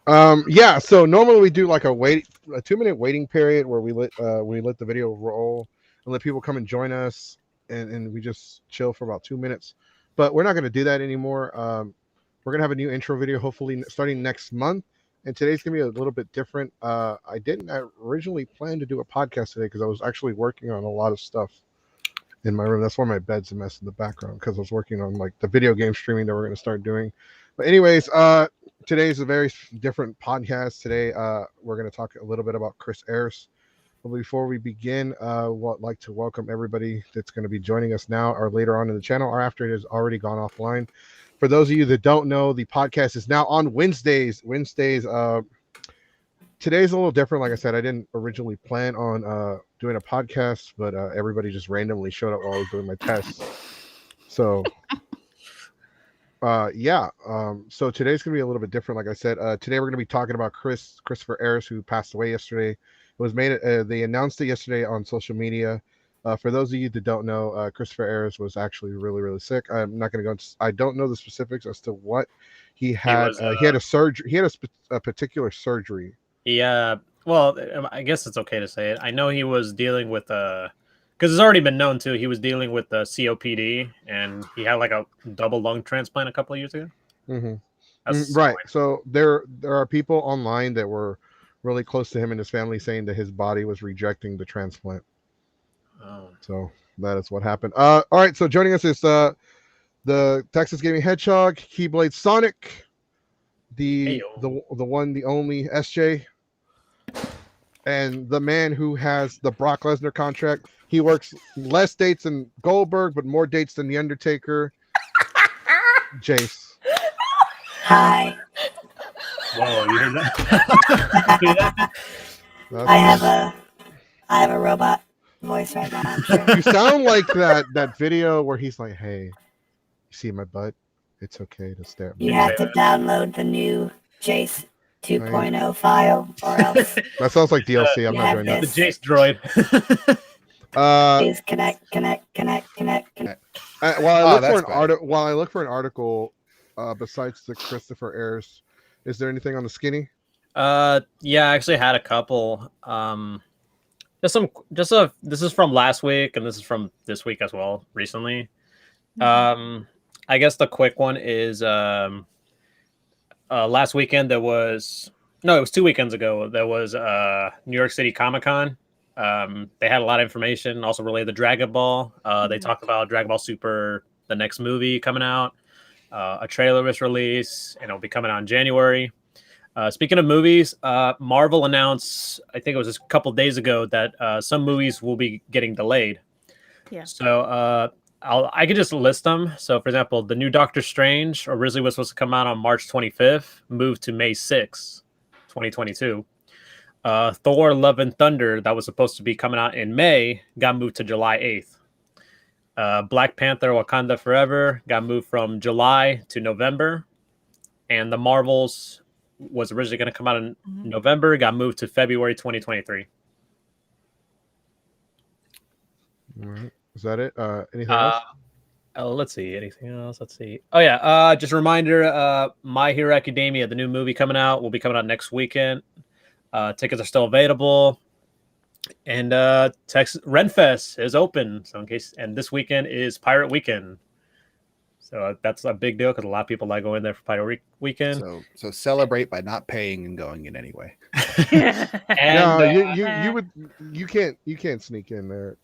Yeah. So normally we do like a 2 minute waiting period where we let the video roll and let people come and join us, and we just chill for about 2 minutes. But we're not going to do that anymore. We're gonna have a new intro video hopefully starting next month, and today's gonna be a little bit different. I didn't originally plan to do a podcast today because I was actually working on a lot of stuff in my room. That's why my bed's a mess in the background because I was working on like the video game streaming that we're going to start doing. But anyways, today's a very different podcast. Today, we're going to talk a little bit about Chris Ayres. But before we begin, would like to welcome everybody that's going to be joining us now or later on in the channel or after it has already gone offline. For those of you that don't know, the podcast is now on Wednesdays. Today's a little different. Like I said, I didn't originally plan on doing a podcast, but everybody just randomly showed up while I was doing my tests. So yeah. So today's gonna be a little bit different. Like I said, today we're gonna be talking about Christopher Ayres, who passed away yesterday. It was made. They announced it yesterday on social media. For those of you that don't know, Christopher Ayres was actually really, really sick. I'm not going to go into, I don't know the specifics as to what he had. He had a surgery. He had a particular surgery. Yeah, well, I guess it's okay to say it. I know he was dealing with because it's already been known too. He was dealing with COPD, and he had like a double lung transplant a couple of years ago. Right. So there are people online that were really close to him and his family saying that his body was rejecting the transplant. Oh. So that is what happened. All right. So joining us is the Texas Gaming Hedgehog, Keyblade Sonic, the one, the only SJ. And the man who has the Brock Lesnar contract. He works less dates than Goldberg, but more dates than The Undertaker. Jace. Hi. Whoa, you heard that? I have a robot voice right now. I'm sure. You sound like that video where he's like, "Hey, you see my butt? It's okay to stare at me." You have to download the new Jace 2.0 file, or else. That sounds like DLC. I'm not doing that. The Jace droid. Please connect. While I look for an article, besides the Christopher Ayres, is there anything on the skinny? Yeah, I actually had a couple. This is from last week, and this is from this week as well, recently. I guess the quick one is last weekend it was 2 weekends ago. There was New York City Comic-Con. They had a lot of information, also related to Dragon Ball. They talked about Dragon Ball Super, the next movie coming out. A trailer was released, and it'll be coming out in January. Speaking of movies, Marvel announced, I think it was a couple days ago, that some movies will be getting delayed. Yeah. So I could just list them. So, for example, the new Doctor Strange originally was supposed to come out on March 25th, moved to May 6th, 2022. Thor: Love and Thunder, that was supposed to be coming out in May, got moved to July 8th. Black Panther: Wakanda Forever got moved from July to November. And the Marvels was originally going to come out in November, got moved to February 2023. All right. Is that it? Anything else? Let's see. Anything else? Let's see. Oh, yeah. Just a reminder, My Hero Academia, the new movie coming out, will be coming out next weekend. Tickets are still available. And Texas Renfest is open. So and this weekend is Pirate Weekend. So that's a big deal because a lot of people like going there for Pirate Weekend. So celebrate by not paying and going in anyway. And, you can't sneak in there.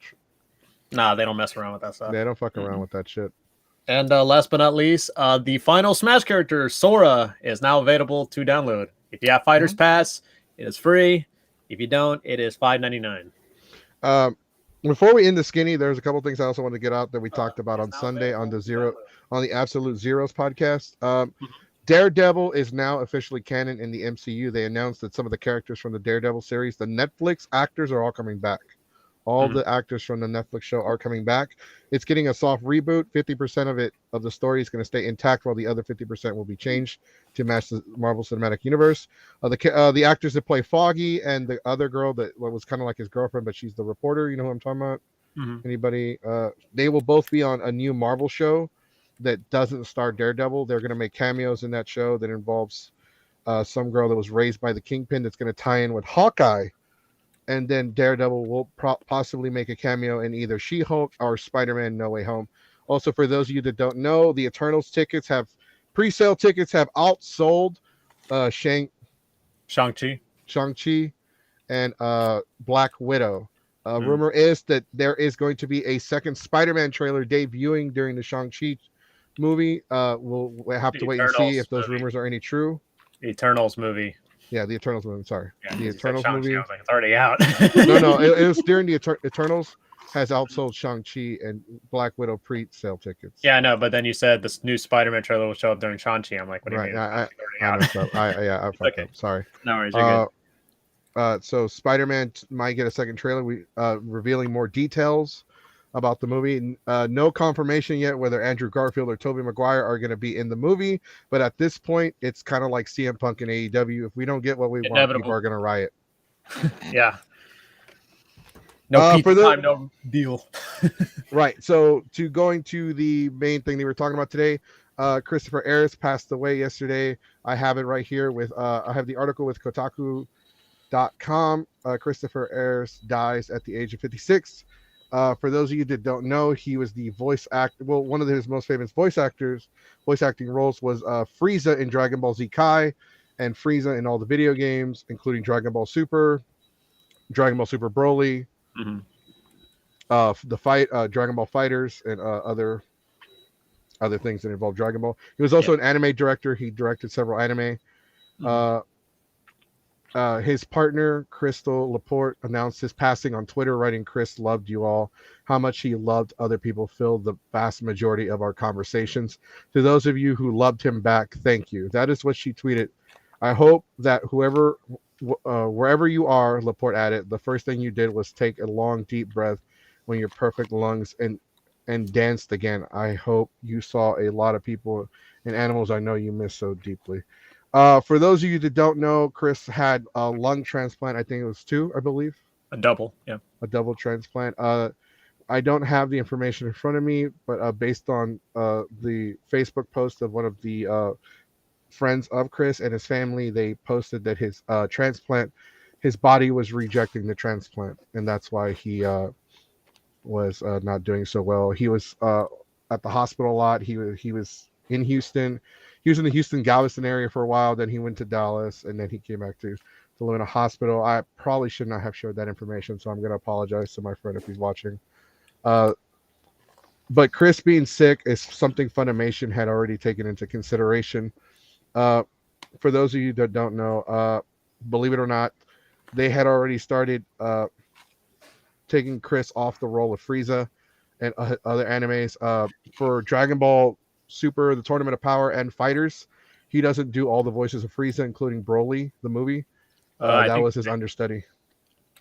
Nah, they don't mess around with that stuff. They don't fuck around with that shit. And last but not least, the final Smash character, Sora, is now available to download. If you have Fighters Pass, it is free. If you don't, it is $5.99. Before we end the skinny, there's a couple things I also want to get out that we talked about on Sunday on the Absolute Zeros podcast. Daredevil is now officially canon in the MCU. They announced that some of the characters from the Daredevil series, the Netflix actors, are all coming back. All the actors from the Netflix show are coming back. It's getting a soft reboot. 50% of the story is going to stay intact, while the other 50% will be changed to match the Marvel Cinematic Universe. The actors that play Foggy and the other girl that was kind of like his girlfriend, but she's the reporter. You know who I'm talking about? Anybody? They will both be on a new Marvel show that doesn't star Daredevil. They're going to make cameos in that show that involves some girl that was raised by the Kingpin that's going to tie in with Hawkeye, and then Daredevil will possibly make a cameo in either She-Hulk or Spider-Man No Way Home. Also, for those of you that don't know, the Eternals tickets have pre-sale tickets have outsold Shang-Chi and Black Widow. Rumor is that there is going to be a second Spider-Man trailer debuting during the Shang-Chi movie. We'll have to wait and see if those rumors are any true. Eternals movie. Yeah, the Eternals movie. Sorry, Yeah, the Eternals movie. I was like, it's already out. No, it was during the Eternals has outsold Shang-Chi and Black Widow pre-sale tickets. Yeah, I know, but then you said this new Spider-Man trailer will show up during Shang-Chi. I'm like, what do you mean? I messed up. I fucked up. Sorry. No worries, you're good. So Spider-Man might get a second trailer. We revealing more details about the movie. No confirmation yet whether Andrew Garfield or Tobey Maguire are going to be in the movie, but at this point, it's kind of like CM Punk and AEW. If we don't get what we want, people are going to riot. Yeah. No pizza time, no deal. Right. So going to the main thing that we're talking about today, Christopher Ayres passed away yesterday. I have it right here with I have the article with Kotaku.com. Christopher Ayres dies at the age of 56. For those of you that don't know, he was the voice actor. Well, one of his most famous voice acting roles was Frieza in Dragon Ball Z Kai, and Frieza in all the video games, including Dragon Ball Super, Dragon Ball Super Broly, Dragon Ball Fighters, and other things that involve Dragon Ball. He was also an anime director. He directed several anime. His partner, Crystal Laporte, announced his passing on Twitter, writing, "Chris loved you all. How much he loved other people filled the vast majority of our conversations. To those of you who loved him back, thank you." That is what she tweeted. I hope that wherever you are, Laporte added, the first thing you did was take a long, deep breath when your perfect lungs and danced again. I hope you saw a lot of people and animals I know you miss so deeply. For those of you that don't know, Chris had a lung transplant. I think it was 2, I believe. A double, yeah. A double transplant. I don't have the information in front of me, but based on the Facebook post of one of the friends of Chris and his family, they posted that his transplant, his body was rejecting the transplant, and that's why he was not doing so well. He was at the hospital a lot. He was in Houston. He was in the Houston Galveston area for a while. Then he went to Dallas, and then he came back to live in a hospital. I probably should not have shared that information, so I'm going to apologize to my friend if he's watching. But Chris being sick is something Funimation had already taken into consideration. For those of you that don't know, believe it or not, they had already started taking Chris off the role of Frieza and other animes. For Dragon Ball Super, the Tournament of Power, and Fighters, he doesn't do all the voices of Frieza, including Broly, the movie. That was his understudy.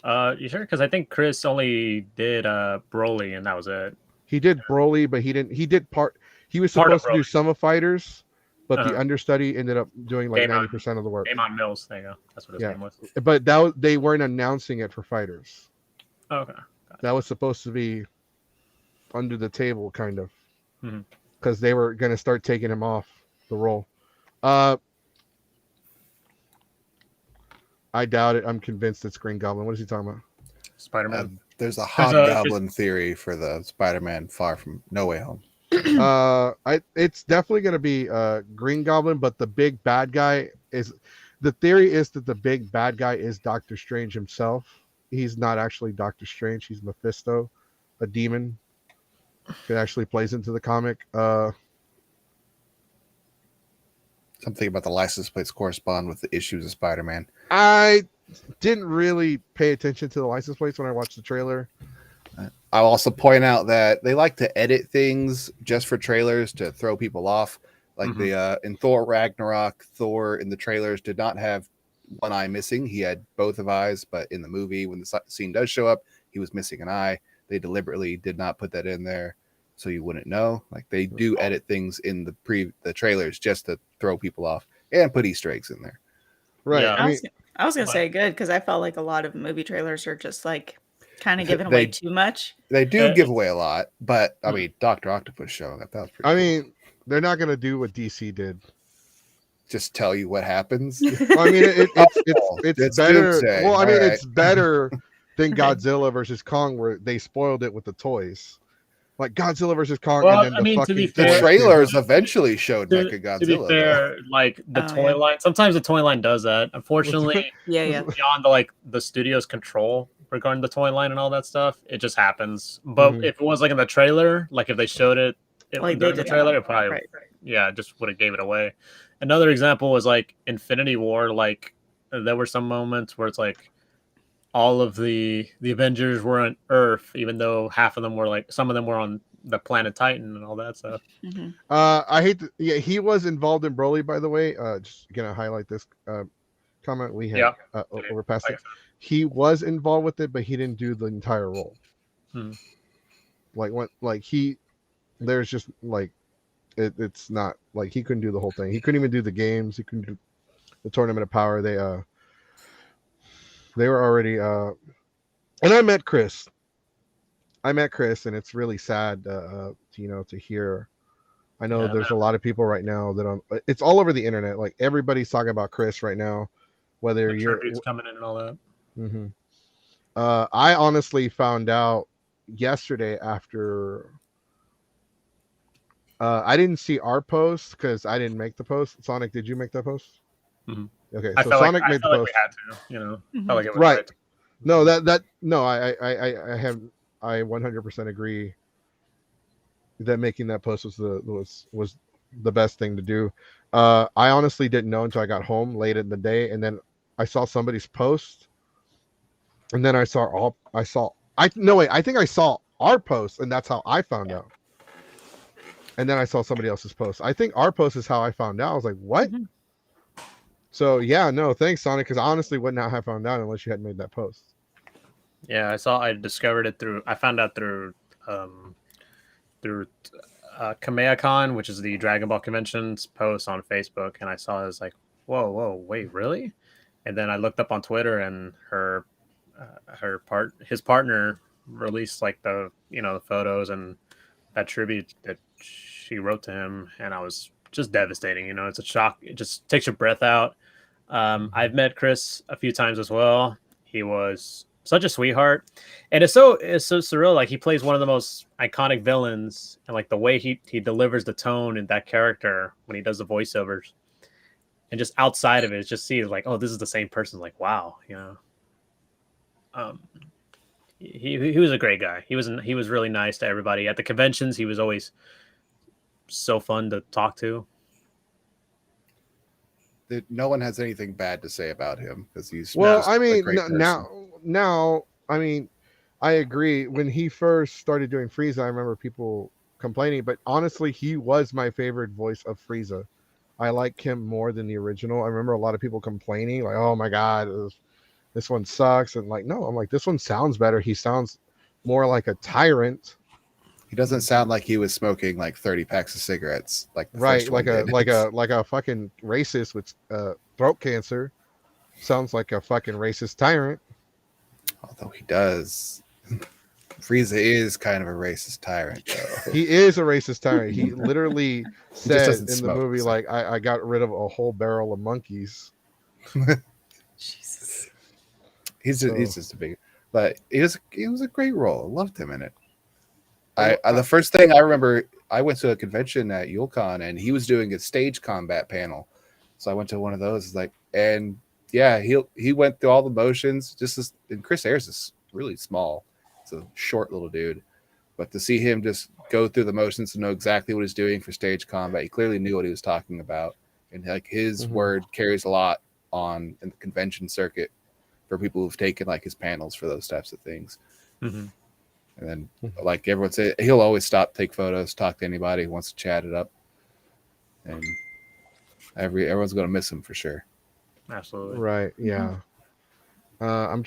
You sure? Because I think Chris only did Broly, and that was it. He did Broly, but he didn't. He was supposed to do some of Fighters, but the understudy ended up doing like 90% of the work. Damon Mills, there you go. That's what his name was. But they weren't announcing it for Fighters. Okay. That was supposed to be under the table, kind of, because they were going to start taking him off the role. I doubt it. I'm convinced it's Green Goblin. What is he talking about? Spider-Man. There's a Hobgoblin theory for the Spider-Man Far From No Way Home. It's definitely going to be Green Goblin, but the big bad guy is. The theory is that the big bad guy is Doctor Strange himself. He's not actually Doctor Strange. He's Mephisto, a demon. It actually plays into the comic. Something about the license plates correspond with the issues of Spider-Man. I didn't really pay attention to the license plates when I watched the trailer. I'll also point out that they like to edit things just for trailers to throw people off. Like in Thor Ragnarok, Thor in the trailers did not have one eye missing. He had both of eyes, but in the movie, when the scene does show up, he was missing an eye. They deliberately did not put that in there so you wouldn't know. Like they do edit things in the trailers just to throw people off and put Easter eggs in there. Right. Yeah. I was gonna say good because I felt like a lot of movie trailers are just like kind of giving away too much. They do give away a lot, but I mean, Dr. Octopus showing up, that was pretty cool. mean, they're not gonna do what DC did. just tell you what happens? Well, I mean, it's better. doomsday. Well, I mean, All right. it's better than Godzilla versus Kong, where they spoiled it with the toys. Like Godzilla versus Kong, Well, and then I mean, to be The fair, trailers eventually showed to Mechagodzilla. be fair, like the Oh, toy yeah. line, sometimes the toy line does that. Unfortunately, Yeah. beyond the studio's control regarding the toy line and all that stuff, it just happens. But Mhm. if it was like in the trailer, like if they showed it, Like during the did. trailer, it probably Right. just would have gave it away. Another example was like Infinity War. Like there were some moments where it's like all of the Avengers were on Earth, even though half of them were like some of them were on the planet Titan and all that stuff. Mm-hmm. I hate to, yeah, he was involved in Broly, by the way. Just gonna highlight this comment we had overpassed it. He was involved with it, but he didn't do the entire role. There's just like it's not like he couldn't do the whole thing. He couldn't even do the games. He couldn't do the Tournament of Power. They were already and I met Chris, and it's really sad to hear. I know there's a lot of people right now that it's all over the internet. Like everybody's talking about Chris right now, whether you're coming in and all that. Mm-hmm. I honestly found out yesterday after I didn't see our post because I didn't make the post. Sonic, did you make that post? Mhm. Okay, I so felt Sonic like, made the I felt post. like we had to, felt like it was Right. No, I 100% agree that making that post was the best thing to do. I honestly didn't know until I got home late in the day, and then I saw somebody's post, and then I think I saw our post, and that's how I found out. And then I saw somebody else's post. I think our post is how I found out. I was like, what? Mm-hmm. So yeah, no, thanks, Sonic, because I honestly would not have found out unless you had made that post. Yeah, I discovered it I found out through Kamehacon, which is the Dragon Ball Convention's post on Facebook, and I saw it as like, whoa, wait, really? And then I looked up on Twitter, and his partner released like the photos and that tribute that she wrote to him, and I was just devastating. It's a shock. It just takes your breath out. I've met Chris a few times as well. He was such a sweetheart, and it's so surreal. Like he plays one of the most iconic villains, and like the way he delivers the tone in that character when he does the voiceovers, and just outside of it, just see like, oh, this is the same person. Like, wow, He was a great guy. He was really nice to everybody at the conventions. He was always so fun to talk to. No one has anything bad to say about him because he's I mean, now I mean, I agree. When he first started doing Frieza, I remember people complaining, but honestly, he was my favorite voice of Frieza. I like him more than the original. I remember a lot of people complaining, like, "Oh my god, this one sucks," and like, no, I'm like, this one sounds better. He sounds more like a tyrant. He doesn't sound like he was smoking like 30 packs of cigarettes, like the right, first like one did. like a fucking racist with throat cancer. Sounds like a fucking racist tyrant. Although he does. Frieza is kind of a racist tyrant, though. He is a racist tyrant. He literally said in the smoke, movie, so. like, I got rid of a whole barrel of monkeys. Jesus. He's just a big, but it was a great role. I loved him in it. The first thing I remember, I went to a convention at YuleCon and he was doing a stage combat panel. So I went to one of those, and yeah, he went through all the motions. And Chris Ayres is really small. It's a short little dude. But to see him just go through the motions and know exactly what he's doing for stage combat, he clearly knew what he was talking about. And like his word carries a lot in the convention circuit for people who've taken like his panels for those types of things. Mm-hmm. And then, like everyone said, he'll always stop, take photos, talk to anybody who wants to chat it up. And everyone's going to miss him for sure. Absolutely. Right. Yeah. I'm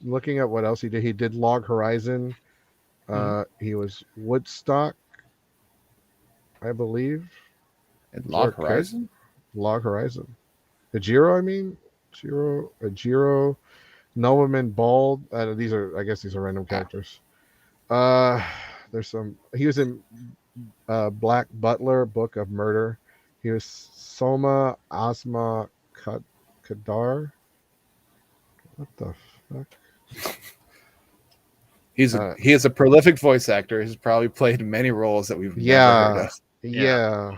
looking at what else he did. He did Log Horizon. He was Woodstock, I believe. And Log Horizon? Log Horizon. Ajiro, I mean. Ajiro. Nobleman Bald. These are random characters. There's some. He was in Black Butler, Book of Murder. He was Soma Asma Kadar. What the fuck? He is a prolific voice actor. He's probably played many roles that we've never heard of. Yeah.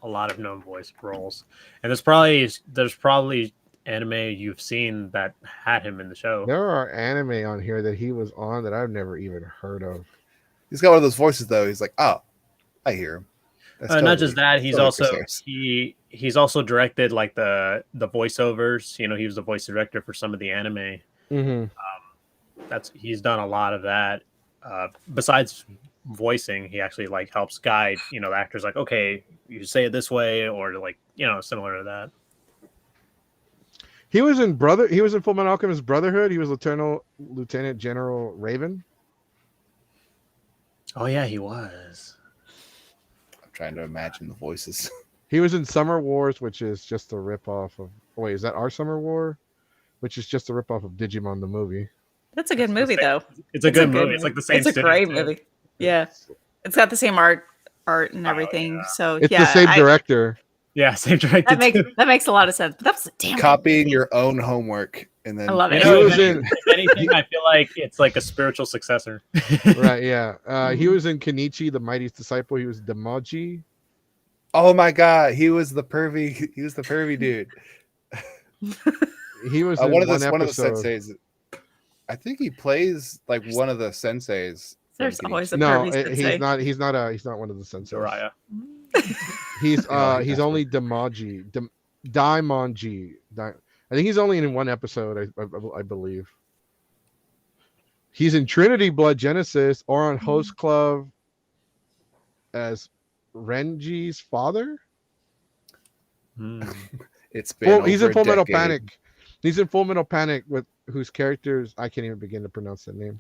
A lot of known voice roles, and there's probably anime you've seen that had him in the show. There are anime on here that he was on that I've never even heard of. He's got one of those voices though. He's like, oh, I hear him. Not just that, he's totally also Chris Ayres. he's also directed like the voiceovers. You know, he was the voice director for some of the anime. Mm-hmm. He's done a lot of that. Besides voicing, he actually like helps guide, you know, the actors like, okay, you say it this way, or like, you know, similar to that. He was in Full Metal Alchemist Brotherhood. He was Lieutenant General Raven. Oh yeah, he was. I'm trying to imagine the voices. He was in Summer Wars, which is just a ripoff of. Wait, is that our Summer War? Which is just a ripoff of Digimon the movie. That's a good movie, though. It's a good movie. It's like the same. It's a great movie. Yeah, it's got the same art and everything. Yeah. So It's yeah, the same director. Yeah, same director. That makes a lot of sense. But that was a damn Copying your own homework and then I love it. You know, He was if anything, I feel like it's like a spiritual successor. Right, yeah. He was in Kenichi, the Mightiest Disciple. He was Demaji. Oh my god, he was the pervy dude. He was one of in the episode. senseis. I think he plays like one of the senseis. from There's always a No, pervy sensei. he's not one of the senseis. Soraya. He's only Demaji. Daimonji. I think he's only in one episode, I believe. He's in Trinity Blood Genesis or on Host Club as Renji's father. It's been He's over in Full a Metal decade. Panic. He's in Full Metal Panic with whose characters I can't even begin to pronounce that name.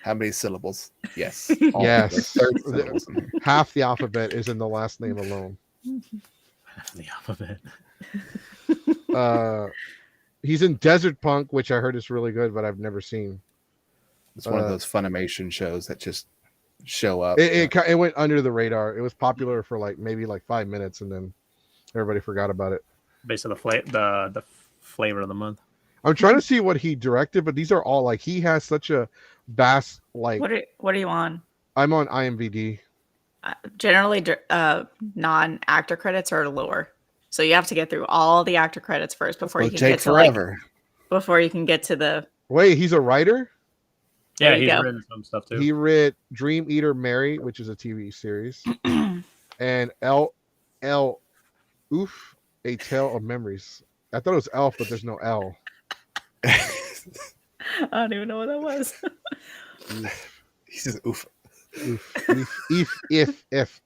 How many syllables? Yes. Yes. Like 30 syllables in here. Half the alphabet is in the last name alone. The alphabet. He's in Desert Punk, which I heard is really good, but I've never seen. It's one of those Funimation shows that just show up. It went under the radar. It was popular for maybe 5 minutes, and then everybody forgot about it. Based on the flavor of the month. I'm trying to see what he directed, but these are all he has such a vast What are you on? I'm on IMDb. Generally, non-actor credits are lower, so you have to get through all the actor credits first before you It'll can take get to forever. before you can get to the. Wait, he's a writer? Yeah, There you he's go. written some stuff too. He read Dream Eater Mary, which is a TV series, and Oof, A Tale of Memories. I thought it was Elf, but there's no L. I don't even know what that was. He says, oof. F.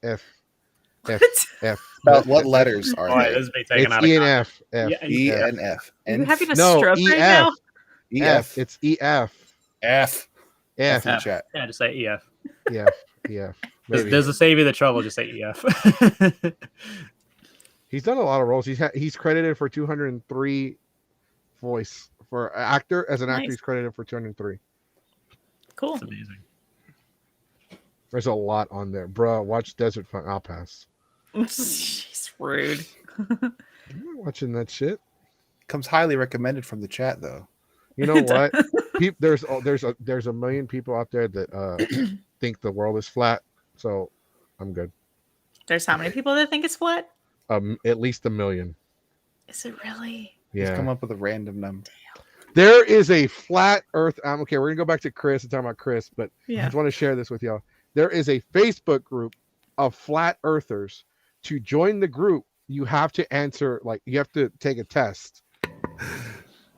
What letters are Boy, they? this is me taking It's out of E and context. F. Yeah, E and F. Are you And having a No, stroke right now? EF. It's EF. F. F. in chat. Yeah, just say EF. EF. EF. Maybe. Does it save you the trouble? Just say EF. He's done a lot of roles. He's credited for 203 voice for actor. As an actor, Nice. he's credited for 203. Cool. That's amazing. There's a lot on there, bro. Watch Desert Funk. I'll pass. She's rude. I'm not watching that shit. Comes highly recommended from the chat, though. You know what? There's a million people out there that think the world is flat, so I'm good. There's how many people that think it's flat? At least a million. Is it really? Just Yeah. come up with a random number. There is a flat Earth. Okay, we're gonna go back to Chris and talk about Chris, but I Yeah. just want to share this with y'all. There is a Facebook group of flat earthers. To join the group, you have to answer you have to take a test,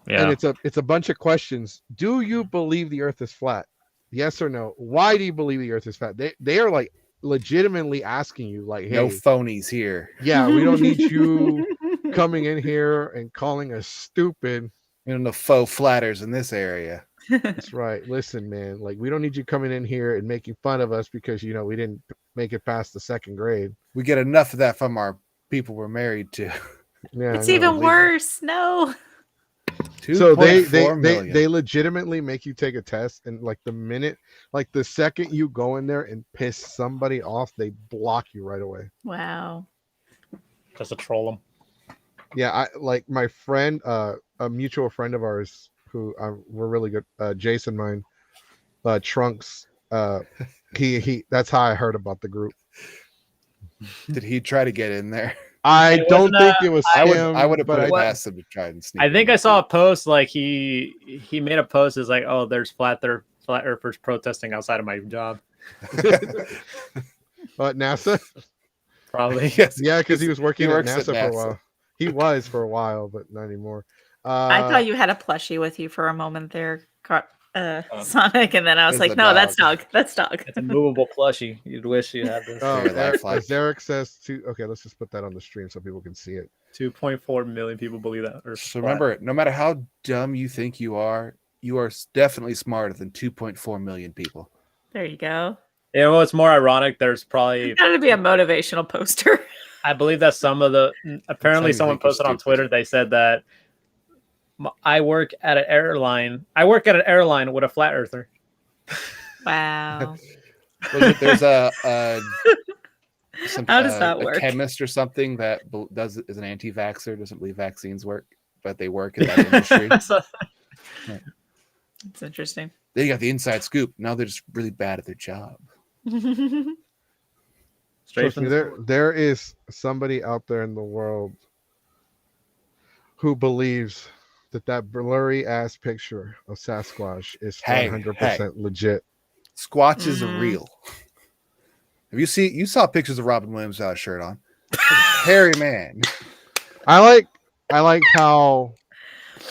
and it's a bunch of questions. Do you believe the Earth is flat? Yes or no? Why do you believe the Earth is flat? They are legitimately asking you, hey, No phonies here. yeah, we don't need you coming in here and calling us stupid. We don't know faux flatters in this area. That's right. Listen, man, we don't need you coming in here and making fun of us because we didn't make it past the second grade. We get enough of that from our people we're married to. Yeah, It's I know. even worse. No. So 2.4 million. they legitimately make you take a test, and the second you go in there and piss somebody off, they block you right away. Wow. just to troll them. Yeah, I like my friend, a mutual friend of ours who we're really good. Jason, mine, Trunks. He. That's how I heard about the group. Did he try to get in there? I It don't wasn't think a- it was I him. would have but put it I- past him to try and sneak. I think in. I saw a post like he made a post. Is like, oh, there's flat earthers protesting outside of my job. NASA. Probably. Yes, Yeah, because he was working at works NASA, at for a NASA. while. He was for a while, but not anymore. I thought you had a plushie with you for a moment there, Sonic, and then I was It's like, the no, that's dog. dog. That's dog. It's a movable plushie. You'd wish you had this. Oh, Figure that flag. Zarek says to. Okay, let's just put that on the stream so people can see it. 2.4 million people believe that. So remember, no matter how dumb you think you are definitely smarter than 2.4 million people. There you go. Yeah, well, it's more ironic. There's probably, Got to be a motivational poster. I believe that some of the, apparently Some someone think you're posted on stupid. Twitter, they said that I work at an airline with a flat earther. Wow. There's a some, How does that a work? chemist or something that is an anti-vaxxer, doesn't believe vaccines work, but they work in that industry. So- It's interesting. They got the inside scoop. Now they're just really bad at their job. Straight Trust from me, the there is somebody out there in the world who believes that blurry ass picture of Sasquatch is Hey, 100% legit. Squatches Mhm. are real. You saw pictures of Robin Williams without a shirt on. Hairy man. I like how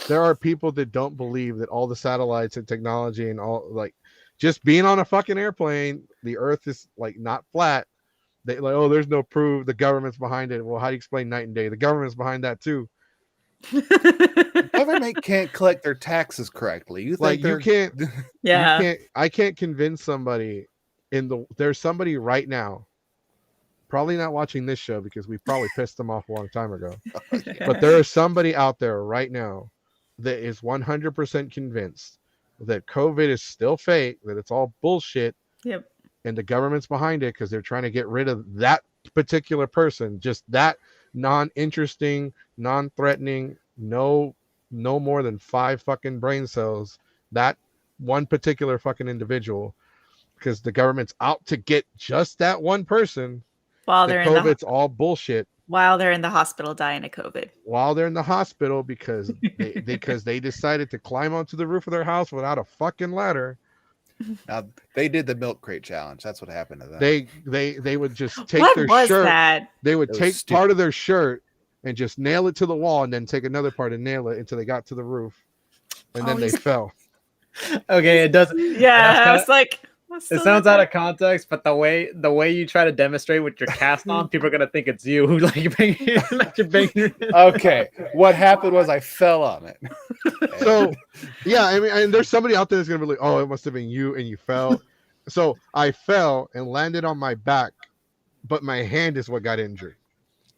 there are people that don't believe that all the satellites and technology and all, like, just being on a fucking airplane, the Earth is like not flat. They like, oh, there's no proof. The government's behind it. Well, how do you explain night and day? The government's behind that too. Government can't collect their taxes correctly. You think Like you can't. Yeah. I can't convince somebody there's somebody right now, probably not watching this show because we probably pissed them off a long time ago. But there is somebody out there right now that is 100% convinced that COVID is still fake, that it's all bullshit, Yep. and the government's behind it because they're trying to get rid of that particular person, just that non-interesting, non-threatening, no more than 5 fucking brain cells, that one particular fucking individual, because the government's out to get just that one person. While The they're in COVID's all bullshit the hospital dying of COVID. while they're in the hospital because they decided to climb onto the roof of their house without a fucking ladder. Now they did the milk crate challenge. That's what happened to them. They would just take What their was shirt. that? They would It was take stupid. part of their shirt and just nail it to the wall, and then take another part and nail it until they got to the roof, and Oh, then they he's- fell. Okay, it doesn't. Yeah, kinda- I was like, It sounds out of context, but the way you try to demonstrate with your cast on, people are gonna think it's you who like you're banging. Okay, what happened was I fell on it. So, yeah, I mean, and there's somebody out there that's gonna be like, "Oh, it must have been you, and you fell." So I fell and landed on my back, but my hand is what got injured.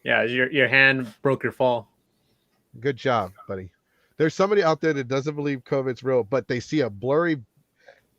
Yeah, your hand broke your fall. Good job, buddy. There's somebody out there that doesn't believe COVID's real, but they see a blurry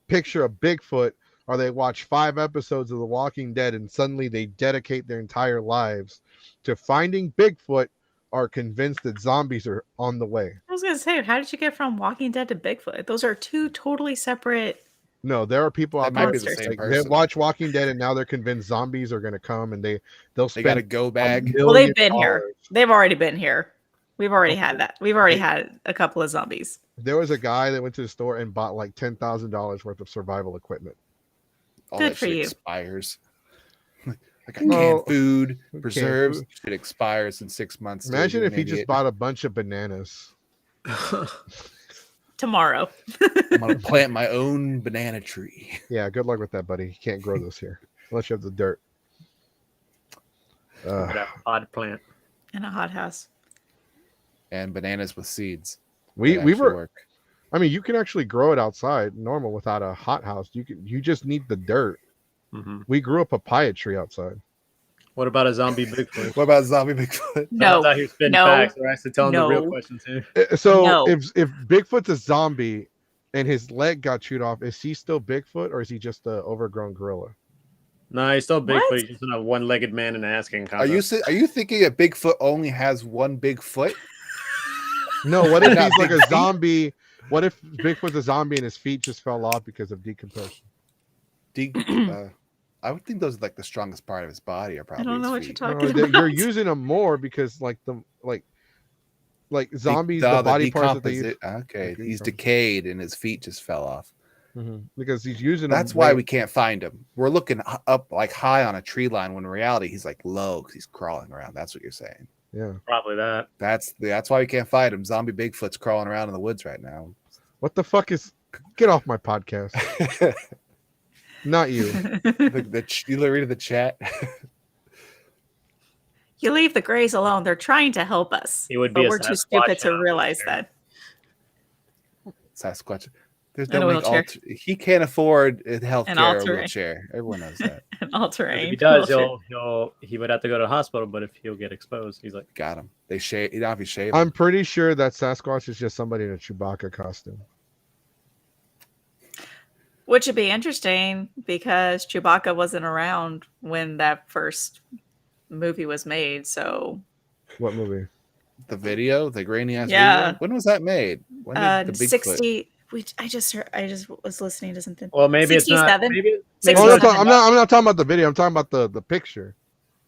picture of Bigfoot, or they watch 5 episodes of The Walking Dead, and suddenly they dedicate their entire lives to finding Bigfoot, are convinced that zombies are on the way. I was gonna say, how did you get from Walking Dead to Bigfoot? Those are two totally separate. No, there are people out That might there be the that, same like, they person. watch Walking Dead and now they're convinced zombies are going to come, and they'll They got a spend go bag. Well, they've been here. They've already been here. We've already had that. We've already had a couple of zombies. There was a guy that went to the store and bought like $10,000 worth of survival equipment. All Good that for shit you. expires. Like No, canned food, canned preserves, food. shit expires in 6 months. dude. Imagine You're if an he just idiot. bought a bunch of bananas. Tomorrow. I'm gonna plant my own banana tree. Yeah, good luck with that, buddy. You can't grow this here unless you have the dirt. Odd plant. In a hothouse. And bananas with seeds. we That we actually were. work. I mean, you can actually grow it outside normal without a hothouse. You just need the dirt. Mm-hmm. We grew a papaya tree outside. What about a zombie Bigfoot? What about zombie Bigfoot? No. Someone's out here spitting no, facts. We're actually telling the real no. questions here. So No. if Bigfoot's a zombie and his leg got chewed off, is he still Bigfoot or is he just a overgrown gorilla? No, he's still Bigfoot. What? He's just a one-legged man in an asking Are you thinking that Bigfoot only has one big foot? No, what if Not he's like big a feet? zombie? What if Bigfoot's a zombie and his feet just fell off because of decompression? I would think those are like the strongest part of his body are probably. I don't know what his you're feet. talking No, about. you're using them more because like zombies, the body parts that they use. Okay, Okay, he's okay. decayed and his feet just fell off. Because he's using That's them. why we can't find him. We're looking up like high on a tree line when in reality he's like low because he's crawling around. That's what you're saying. Yeah. Probably that. That's why we can't find him. Zombie Bigfoot's crawling around in the woods right now. What the fuck is? Get off my podcast. Not you. You read the chat. You leave the Greys alone. They're trying to help us. He would But be a we're too Sasquatch stupid to in a realize wheelchair. that. Sasquatch. There's In a no wheelchair. he can't afford a healthcare or a all-terrain. wheelchair. Everyone knows that. An all-terrain. If he does, wheelchair. he would have to go to the hospital. But if he'll get exposed, he's like, Got him. They shave. You don't have to shave. I'm pretty sure that Sasquatch is just somebody in a Chewbacca costume. Which would be interesting because Chewbacca wasn't around when that first movie was made. So What movie? The video, the grainy ass Yeah. video. When was that made? When did the Bigfoot? 60. I just was listening to something. well, maybe it's not. 67? Maybe Oh, 67. I'm not talking about the video. I'm talking about the picture.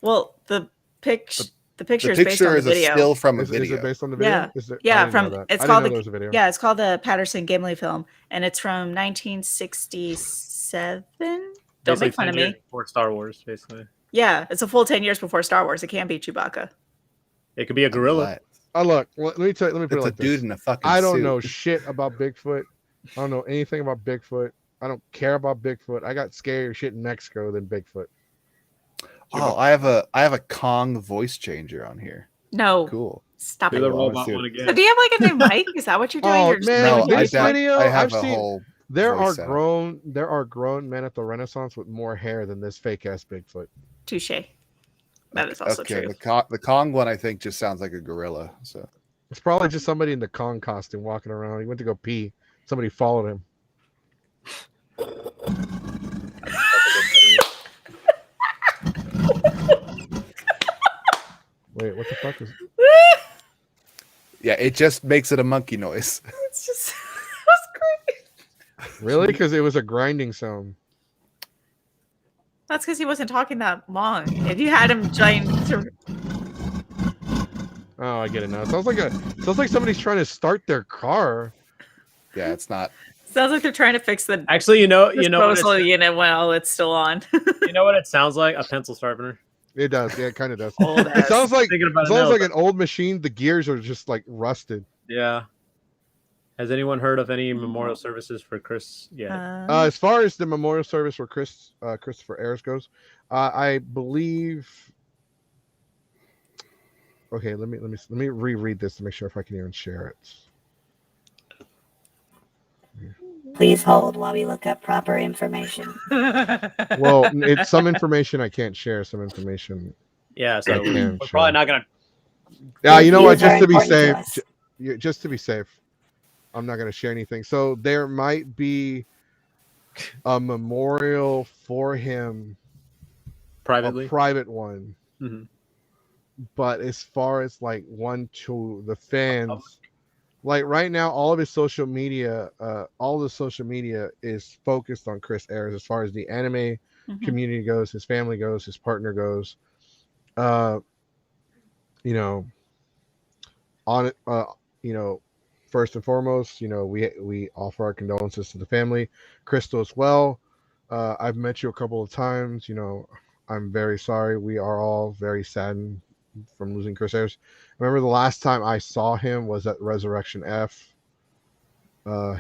Well, the picture The is based on picture the is a video. still from a Is video. it based on the video? Yeah. Is there, I Yeah, didn't know from that. it's I called didn't know there was a video. Yeah, it's called the Patterson Gimli film, and it's from 1967. Don't make fun of me. For Star Wars, basically, Yeah, it's a full 10 years before Star Wars. It can't be Chewbacca. it could be a gorilla. What? Oh, look. Let me put It's it a like dude this. in a fucking I don't suit. know shit about Bigfoot. I don't know anything about Bigfoot. I don't care about Bigfoot. I got scarier shit in Mexico than Bigfoot. Oh, I have a Kong voice changer on here. No, Cool. stop Do it. the Well, robot let's one do it. So again. do you have like a new mic? Is that what you're doing? Oh, You're just man, doing No, I, this video, I have I've a seen- whole. There voice are setup. grown men at the Renaissance with more hair than this fake ass Bigfoot. touche. That is also Okay, true. the Kong one I think just sounds like a gorilla. So It's probably just somebody in the Kong costume walking around. He went to go pee. Somebody followed him. Wait, what the fuck is? yeah, it just makes it a monkey noise. It's just that's great. Really? Because it was a grinding sound. That's because he wasn't talking that long. If you had him trying to, Oh, I get it now. It sounds like somebody's trying to start their car. Yeah, it's not. sounds like they're trying to fix the Actually, you know what disposal it, unit while it's still on. you know what it sounds like? A pencil sharpener. It does. Yeah, it kind of does. Old It ass. sounds like Thinking about it it sounds now, like an old machine. The gears are just like rusted. Yeah. Has anyone heard of any memorial services for Chris yet? As far as the memorial service for Christopher Ayres goes, I believe. Okay, let me reread this to make sure if I can even share it. Please hold while we look up proper information. Well, it's some information I can't share. Some information. Yeah, so I can we're share. probably not gonna. Yeah, you know what? Views are Just to be important safe, to us. just to be safe, I'm not going to share anything. So there might be a memorial for him, Privately. a private one. Mhm. But as far as like one to the fans, like right now, all the social media is focused on Chris Ayres as far as the anime Mhm. community goes, his family goes, his partner goes. You know, on it, first and foremost, we offer our condolences to the family. Crystal as well. I've met you a couple of times. I'm very sorry. We are all very saddened from losing Chris Ayres. I remember the last time I saw him was at Resurrection F.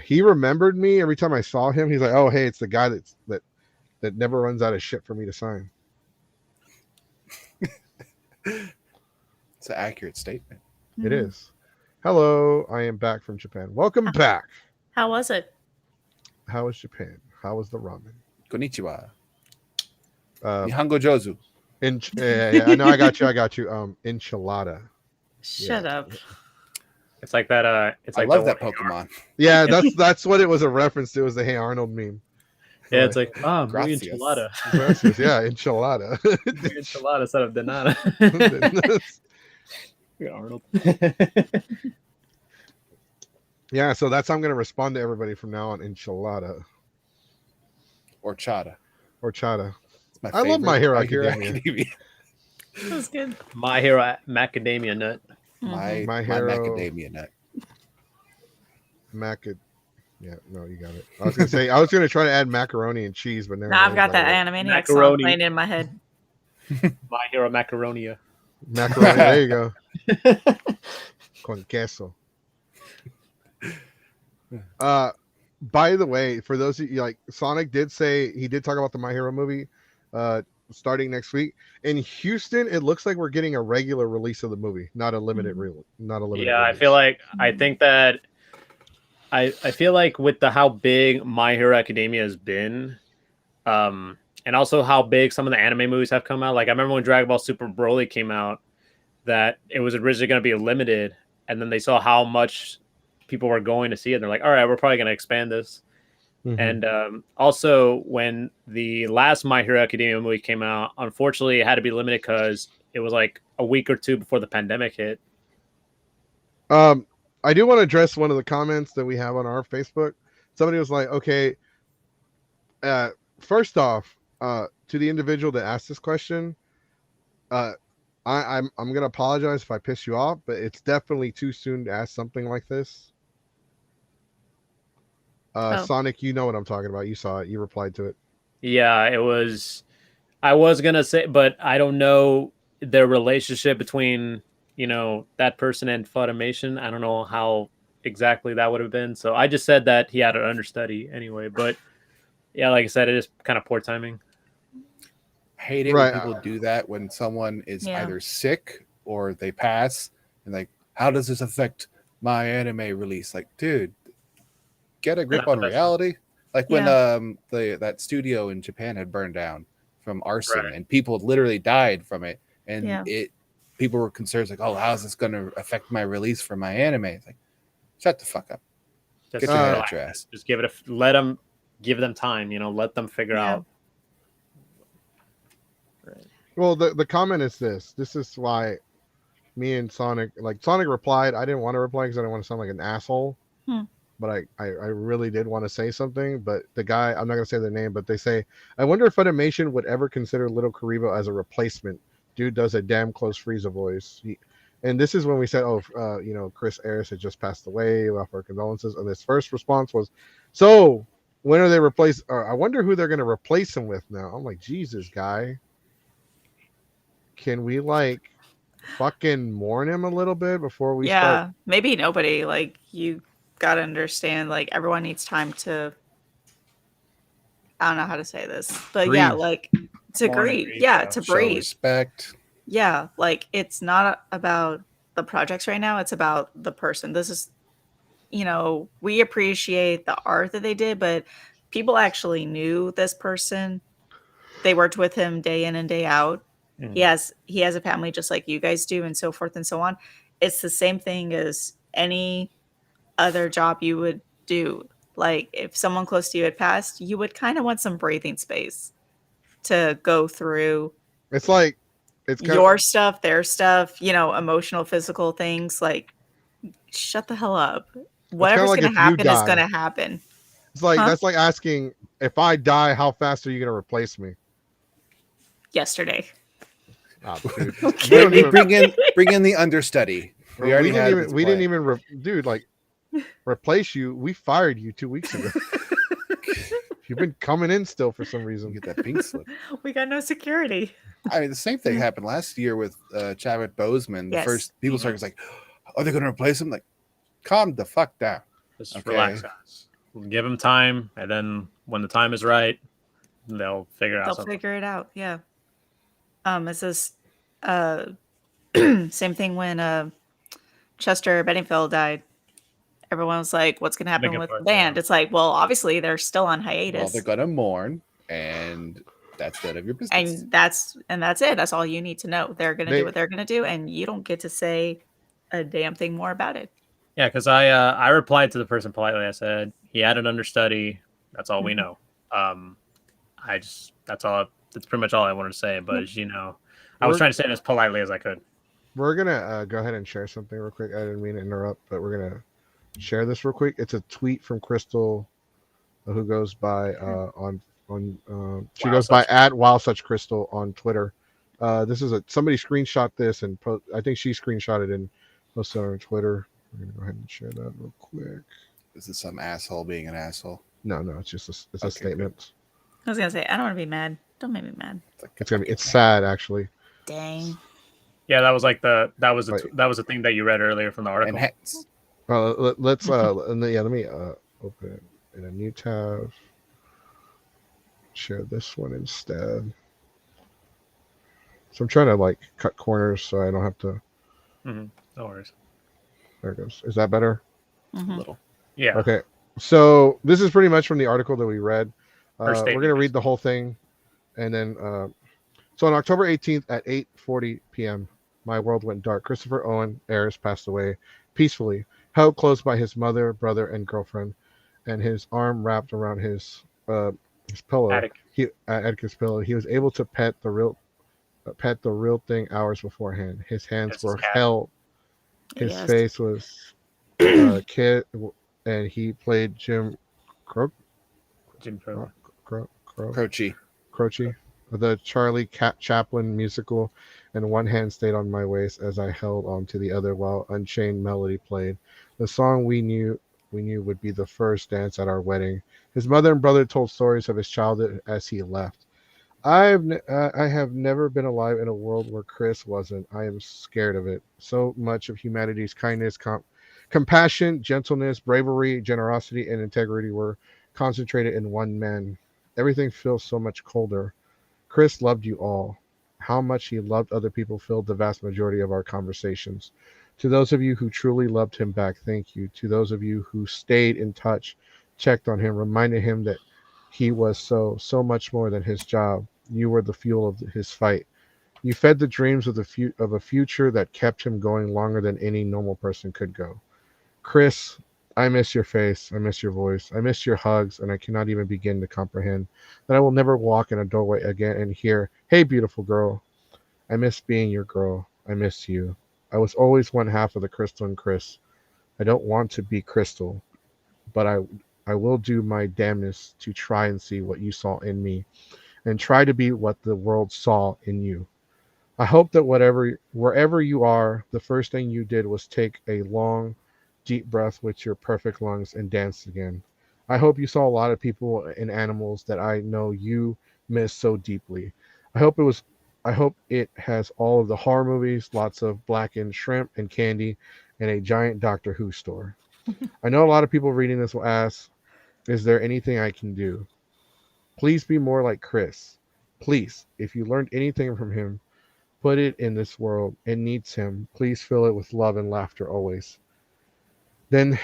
He remembered me every time I saw him. He's like, "Oh, hey, it's the guy that never runs out of shit for me to sign." It's an accurate statement. It is. Hello, I am back from Japan. Welcome back. How was it? How was Japan? How was the ramen? Konnichiwa. Uh, Nihongo Jozu. yeah, no, I got you. Enchilada. Shut up. It's like that. It's I like love the that one- Pokemon. Yeah, that's what it was a reference to. It was the Hey Arnold meme. Yeah, it's like, muy Gracias. enchilada. Gracias, yeah, enchilada. Muy enchilada instead of denada. Arnold. Yeah, so that's how I'm gonna respond to everybody from now on. Enchilada Or chata. or chata. It's my I love My Hero Academia. That's good. My Hero Macadamia Nut. My My Hero- macadamia nut. Macad. Yeah, no, you got it. I was gonna say I was gonna try to add macaroni and cheese, but never Now I've mind. got that Animaniacs song Macaroni. playing in my head. My Hero Macaronia. Macaroni. There you go. Con queso. By the way, for those of you like Sonic did say he did talk about the My Hero movie starting next week. In Houston, it looks like we're getting a regular release of the movie, not a limited not a limited Yeah, I release. feel like I think that I feel like with how big My Hero Academia has been, and also how big some of the anime movies have come out. Like I remember when Dragon Ball Super Broly came out, that it was originally going to be limited, and then they saw how much people were going to see it. And they're like, all right, we're probably going to expand this. And also, when the last My Hero Academia movie came out, unfortunately, it had to be limited because it was like a week or two before the pandemic hit. I do want to address one of the comments that we have on our Facebook. Somebody was like, okay, first off, to the individual that asked this question, I'm gonna apologize if I piss you off, but it's definitely too soon to ask something like this. Sonic, you know what I'm talking about. You saw it. You replied to it. Yeah, it was. I was gonna say, but I don't know the relationship between that person and Funimation. I don't know how exactly that would have been. So I just said that he had an understudy anyway. But yeah, like I said, it is kind of poor timing. I hate it when people do that when someone is either sick or they pass and like, how does this affect my anime release? Like, dude, get a grip on reality. Like when that studio in Japan had burned down from arson and people literally died from it, and people were concerned like, oh, how is this going to affect my release for my anime? It's like, shut the fuck up. Get your head out your ass. Just give them time. Let them figure out. Right. Well, the comment is this. This is why me and Sonic replied. I didn't want to reply because I didn't want to sound like an asshole. But I really did want to say something. But the guy, I'm not going to say their name, but they say, I wonder if Funimation would ever consider Little Karibo as a replacement. Dude does a damn close Frieza voice. And this is when we said, Chris Ayres had just passed away. We offer our condolences. And his first response was, so when are they replaced? I wonder who they're going to replace him with now. I'm like, Jesus, guy. Can we fucking mourn him a little bit before we start? Maybe nobody. Like, you gotta understand, like, everyone needs time to, I don't know how to say this, but breathe. To grieve. To show breathe. Respect. Yeah, it's not about the projects right now, it's about the person. This is, we appreciate the art that they did, but people actually knew this person. They worked with him day in and day out. He has a family just like you guys do, and so forth and so on. It's the same thing as any other job you would do. Like, if someone close to you had passed, you would kind of want some breathing space to go through. It's like your stuff, their stuff, emotional, physical things. Like, shut the hell up. Whatever's going to happen is going to happen. It's like that's like asking, if I die, how fast are you going to replace me? Yesterday. Oh, dude. Bring in the understudy. We didn't even replace you. We fired you 2 weeks ago. You've been coming in still for some reason. Get that pink slip. We got no security. I mean, the same thing happened last year with Chadwick Boseman. The first people started like, "Are they going to replace him?" Like, calm the fuck down. Just relax, guys. Give them time, and then when the time is right, they'll figure it out. They'll figure it out. Yeah. It's this same thing when Chester Benningfield died. Everyone was like, what's going to happen with the band? It's like, well, obviously they're still on hiatus. Well, they're going to mourn, and that's none of your business. And that's it. That's all you need to know. They're going to do what they're going to do, and you don't get to say a damn thing more about it. Yeah, because I replied to the person politely. I said, he had an understudy. That's all we know. that's pretty much all I wanted to say. But I was We're- trying to say it as politely as I could. We're gonna go ahead and share something real quick. I didn't mean to interrupt, but we're gonna share this real quick. It's a tweet from Crystal, who goes by she Wow, goes by such- @WowSuchCrystal on Twitter. This is somebody screenshot this and I think she screenshotted and posted it on Twitter. We're gonna go ahead and share that real quick. This is some asshole being an asshole. No, it's just a Okay, statement. I was gonna say I don't want to be mad. Don't make me mad. It's sad actually. Dang. Yeah, that was like that was the thing that you read earlier from the article. And Let's let me open it in a new tab. Share this one instead. So I'm trying to like cut corners so I don't have to. No worries. There it goes. Is that better? a little. Yeah. Okay. So this is pretty much from the article that we read. We're statement, going to read the whole thing, and then so on October 18th at 8:40 p.m., my world went dark. Christopher Owen Ayres passed away peacefully, held close by his mother, brother, and girlfriend, and his arm wrapped around his pillow. Atticus' pillow. He was able to pet the real thing hours beforehand. His hands were held. His face was kid, and he played Jim Croce, the Charlie Chaplin musical, and one hand stayed on my waist as I held onto the other while Unchained Melody played. The song we knew would be the first dance at our wedding. His mother and brother told stories of his childhood as he left. I have never been alive in a world where Chris wasn't. I am scared of it. So much of humanity's kindness, compassion, gentleness, bravery, generosity, and integrity were concentrated in one man. Everything feels so much colder. Chris loved you all. How much he loved other people filled the vast majority of our conversations. To those of you who truly loved him back, thank you. To those of you who stayed in touch, checked on him, reminded him that he was so much more than his job. You were the fuel of his fight. You fed the dreams of a future that kept him going longer than any normal person could go. Chris, I miss your face. I miss your voice. I miss your hugs, and I cannot even begin to comprehend that I will never walk in a doorway again and hear, "Hey, beautiful girl." I miss being your girl. I miss you. I was always one half of the Crystal and Chris. I don't want to be Crystal, but I will do my damnedest to try and see what you saw in me and try to be what the world saw in you. I hope that wherever you are, the first thing you did was take a long, deep breath with your perfect lungs and dance again. I hope you saw a lot of people and animals that I know you miss so deeply. I hope it has all of the horror movies, lots of blackened shrimp and candy, and a giant Doctor Who store. I know a lot of people reading this will ask, is there anything I can do? Please be more like Chris. Please, if you learned anything from him, put it in this world. It needs him. Please fill it with love and laughter always. Then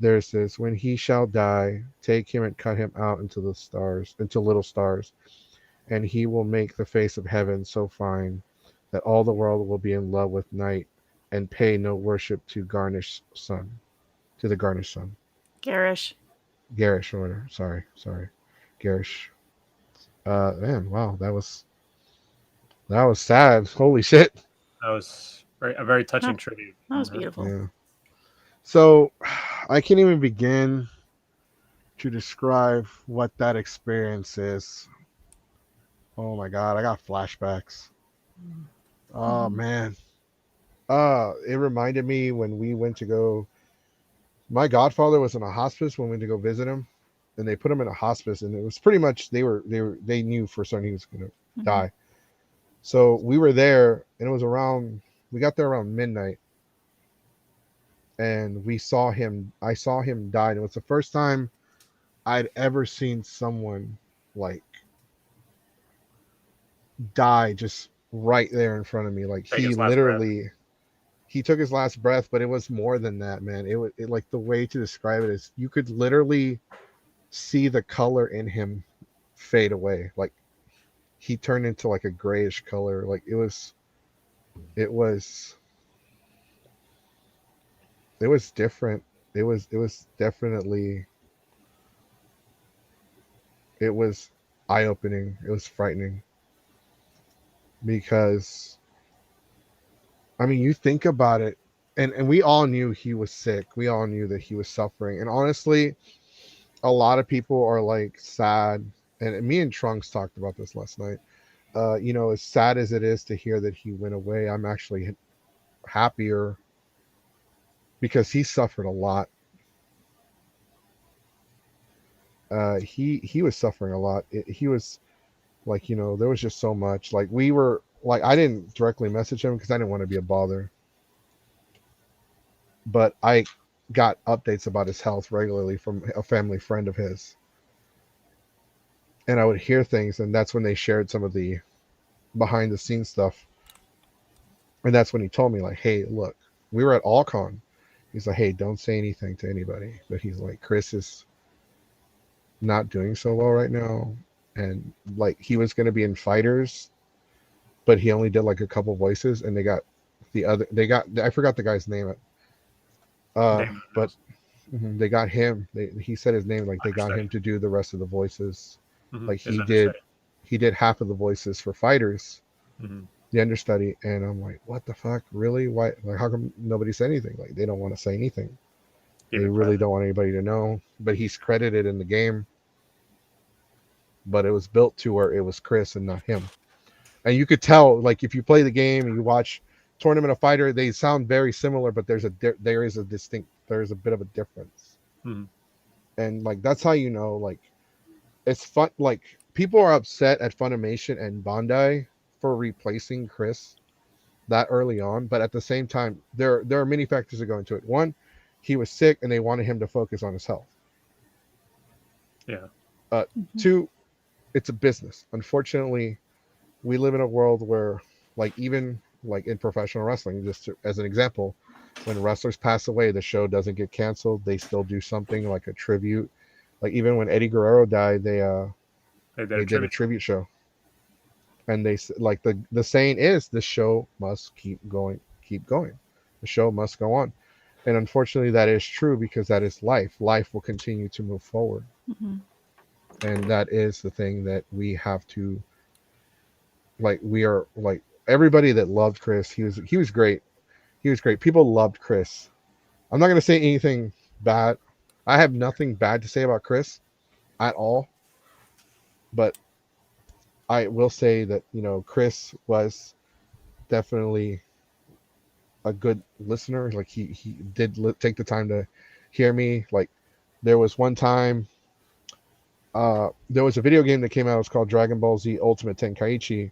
there's this: when he shall die, take him and cut him out into little stars, and he will make the face of heaven so fine that all the world will be in love with night and pay no worship to the garnished sun. Garish. Order. Sorry. Garish. Man, wow, that was sad. Holy shit. That was a very touching tribute. That was beautiful. Yeah. So I can't even begin to describe what that experience is. Oh my god, I got flashbacks. Oh man. It reminded me when we went to go. My godfather was in a hospice when we went to go visit him, and they put him in a hospice, and it was pretty much they knew for certain he was gonna die. So we were there, and it was we got there around midnight, and I saw him die, and it was the first time I'd ever seen someone like die just right there in front of me. Like he literally he took his last breath, but it was more than that, man. It like, the way to describe it is you could literally see the color in him fade away. Like he turned into like a grayish color. Like it was different. It was definitely eye-opening. It was frightening because, I mean, you think about it, and we all knew he was sick. We all knew that he was suffering. And honestly, a lot of people are like sad. And me and Trunks talked about this last night. You know, as sad as it is to hear that he went away, I'm actually happier because he suffered a lot. He was suffering a lot. He was like, you know, there was just so much. Like we were like, I didn't directly message him because I didn't want to be a bother, but I got updates about his health regularly from a family friend of his, and I would hear things, and that's when they shared some of the behind the scenes stuff. And that's when he told me, like, hey, look, we were at Allcon. He's like, hey, don't say anything to anybody. But he's like, Chris is not doing so well right now. And like, he was going to be in Fighters, but he only did like a couple voices, and I forgot the guy's name. But they got him. He said his name, like they got him to do the rest of the voices. Like he did half of the voices for Fighters. The understudy, and I'm like, what the fuck, really? Why? Like, how come nobody said anything? Like, they don't want to say anything. They really don't want anybody to know. But he's credited in the game. But it was built to where it was Chris and not him. And you could tell, like, if you play the game and you watch Tournament of Fighter, they sound very similar, but there is a bit of a difference. And like, that's how you know, like, it's fun. Like, people are upset at Funimation and Bandai for replacing Chris that early on, but at the same time, there are many factors that go into it. One, he was sick and they wanted him to focus on his health. Two, it's a business. Unfortunately, we live in a world where, like, even like in professional wrestling, just as an example, when wrestlers pass away, the show doesn't get canceled. They still do something like a tribute. Like even when Eddie Guerrero died, they did a tribute show. And they like the saying is the show must keep going. The show must go on. And unfortunately, that is true because that is life. Life will continue to move forward. And that is the thing that we have to, like, we are like, everybody that loved Chris, he was great. He was great. People loved Chris. I'm not going to say anything bad. I have nothing bad to say about Chris at all. But I will say that, you know, Chris was definitely a good listener. Like he did take the time to hear me. Like there was one time, there was a video game that came out. It was called Dragon Ball Z Ultimate Tenkaichi.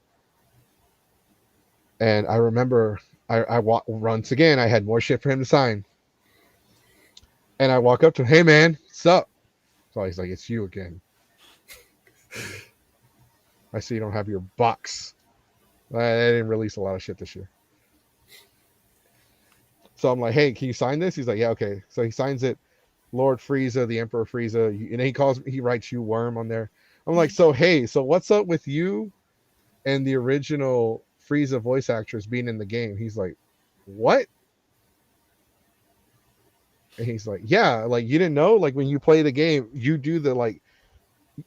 And I remember once again, I had more shit for him to sign. And I walk up to him, hey man, what's up? So he's like, it's you again. I see you don't have your box. I didn't release a lot of shit this year. So I'm like, hey, can you sign this? He's like, yeah, okay. So he signs it, Lord Frieza, the Emperor Frieza, and he writes you Worm on there. I'm like, so hey, so what's up with you and the original Frieza voice actress being in the game? He's like, what? And he's like, yeah, like you didn't know, like when you play the game, you do the like,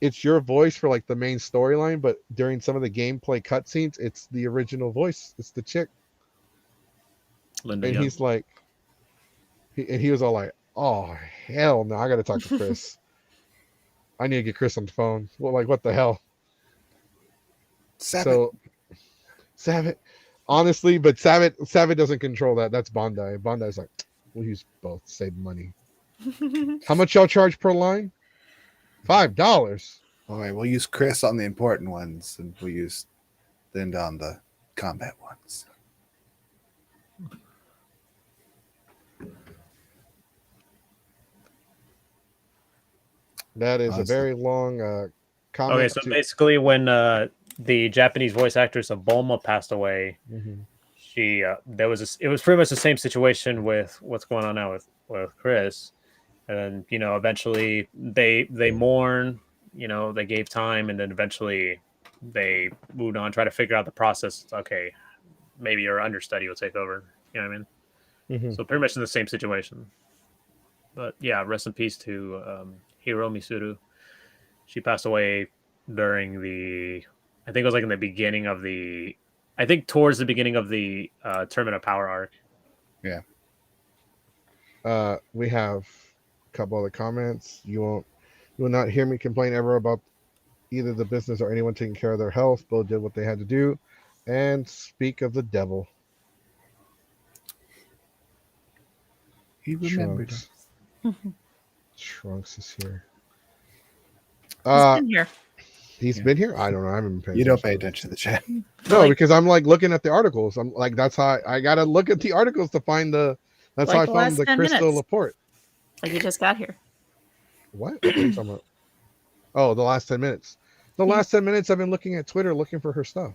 it's your voice for like the main storyline, but during some of the gameplay cutscenes, it's the original voice. It's the chick. Linda, and he's like, he was all like, oh hell no, I gotta talk to Chris. I need to get Chris on the phone. Well, like what the hell? So Sabat, honestly, but Sabat doesn't control that. That's Bandai. Bandai's like, we'll use both, save money. How much y'all charge per line? $5. All right, we'll use Chris on the important ones, and we'll use Linda on the combat ones. That is a very long comment. Okay, so basically, when the Japanese voice actress of Bulma passed away, she it was pretty much the same situation with what's going on now with Chris. And you know, eventually they mourn, you know, they gave time, and then eventually they moved on, try to figure out the process. Okay, maybe your understudy will take over. You know what I mean? So pretty much in the same situation. But yeah, rest in peace to Hiro Misuru. She passed away during the, I think it was like in the beginning of the, I think towards the beginning of the Tournament of Power arc. We have a couple other comments. You will not hear me complain ever about either the business or anyone taking care of their health. Both did what they had to do. And speak of the devil. He remembered. Trunks. Trunks is here. He's been here. He's Yeah. been here. I don't know. I haven't been paying. You don't pay attention to the chat. No, Like- because I'm like looking at the articles. I'm like, that's how I gotta look at the articles to find the. That's Like how I the found last the 10 Crystal minutes. Laporte. Like he just got here. What? What are you talking about? Oh, the last 10 minutes. The last 10 minutes, I've been looking at Twitter looking for her stuff.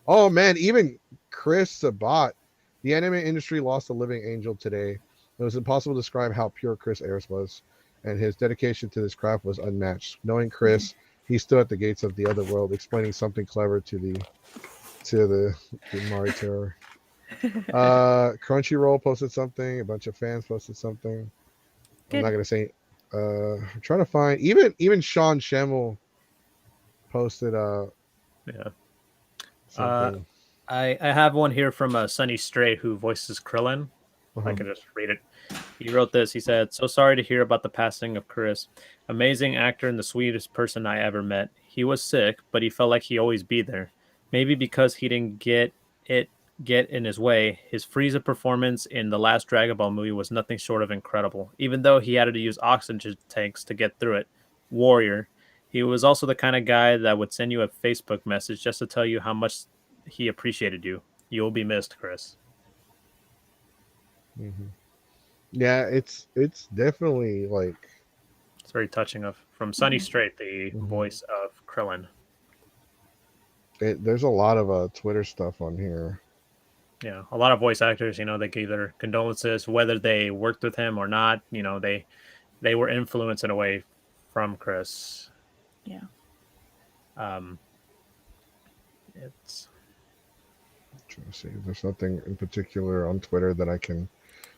Oh man, even Chris Sabat, the anime industry lost a living angel today. It was impossible to describe how pure Chris Ayres was, and his dedication to this craft was unmatched. Knowing Chris, he stood at the gates of the other world, explaining something clever to the Mari terror. Crunchyroll posted something. A bunch of fans posted something. I'm not gonna say. I'm trying to find even Sean Schemmel posted Yeah. something. I have one here from Sunny Stray who voices Krillin. I Uh-huh. can just read it. He wrote this. He said, "So sorry to hear about the passing of Chris. Amazing actor and the sweetest person I ever met. He was sick, but he felt like he always be there. Maybe because he didn't get in his way. His Frieza performance in the last Dragon Ball movie was nothing short of incredible. Even though he had to use oxygen tanks to get through it. Warrior. He was also the kind of guy that would send you a Facebook message just to tell you how much he appreciated you. You'll be missed, Chris." Mhm. Yeah, it's definitely like It's very touching from Sunny Strait, the Mhm. voice of Krillin. there's a lot of Twitter stuff on here. Yeah, a lot of voice actors, they give their condolences, whether they worked with him or not. They were influenced in a way from Chris. Yeah. It's I'm trying to see if there's nothing in particular on Twitter that I can.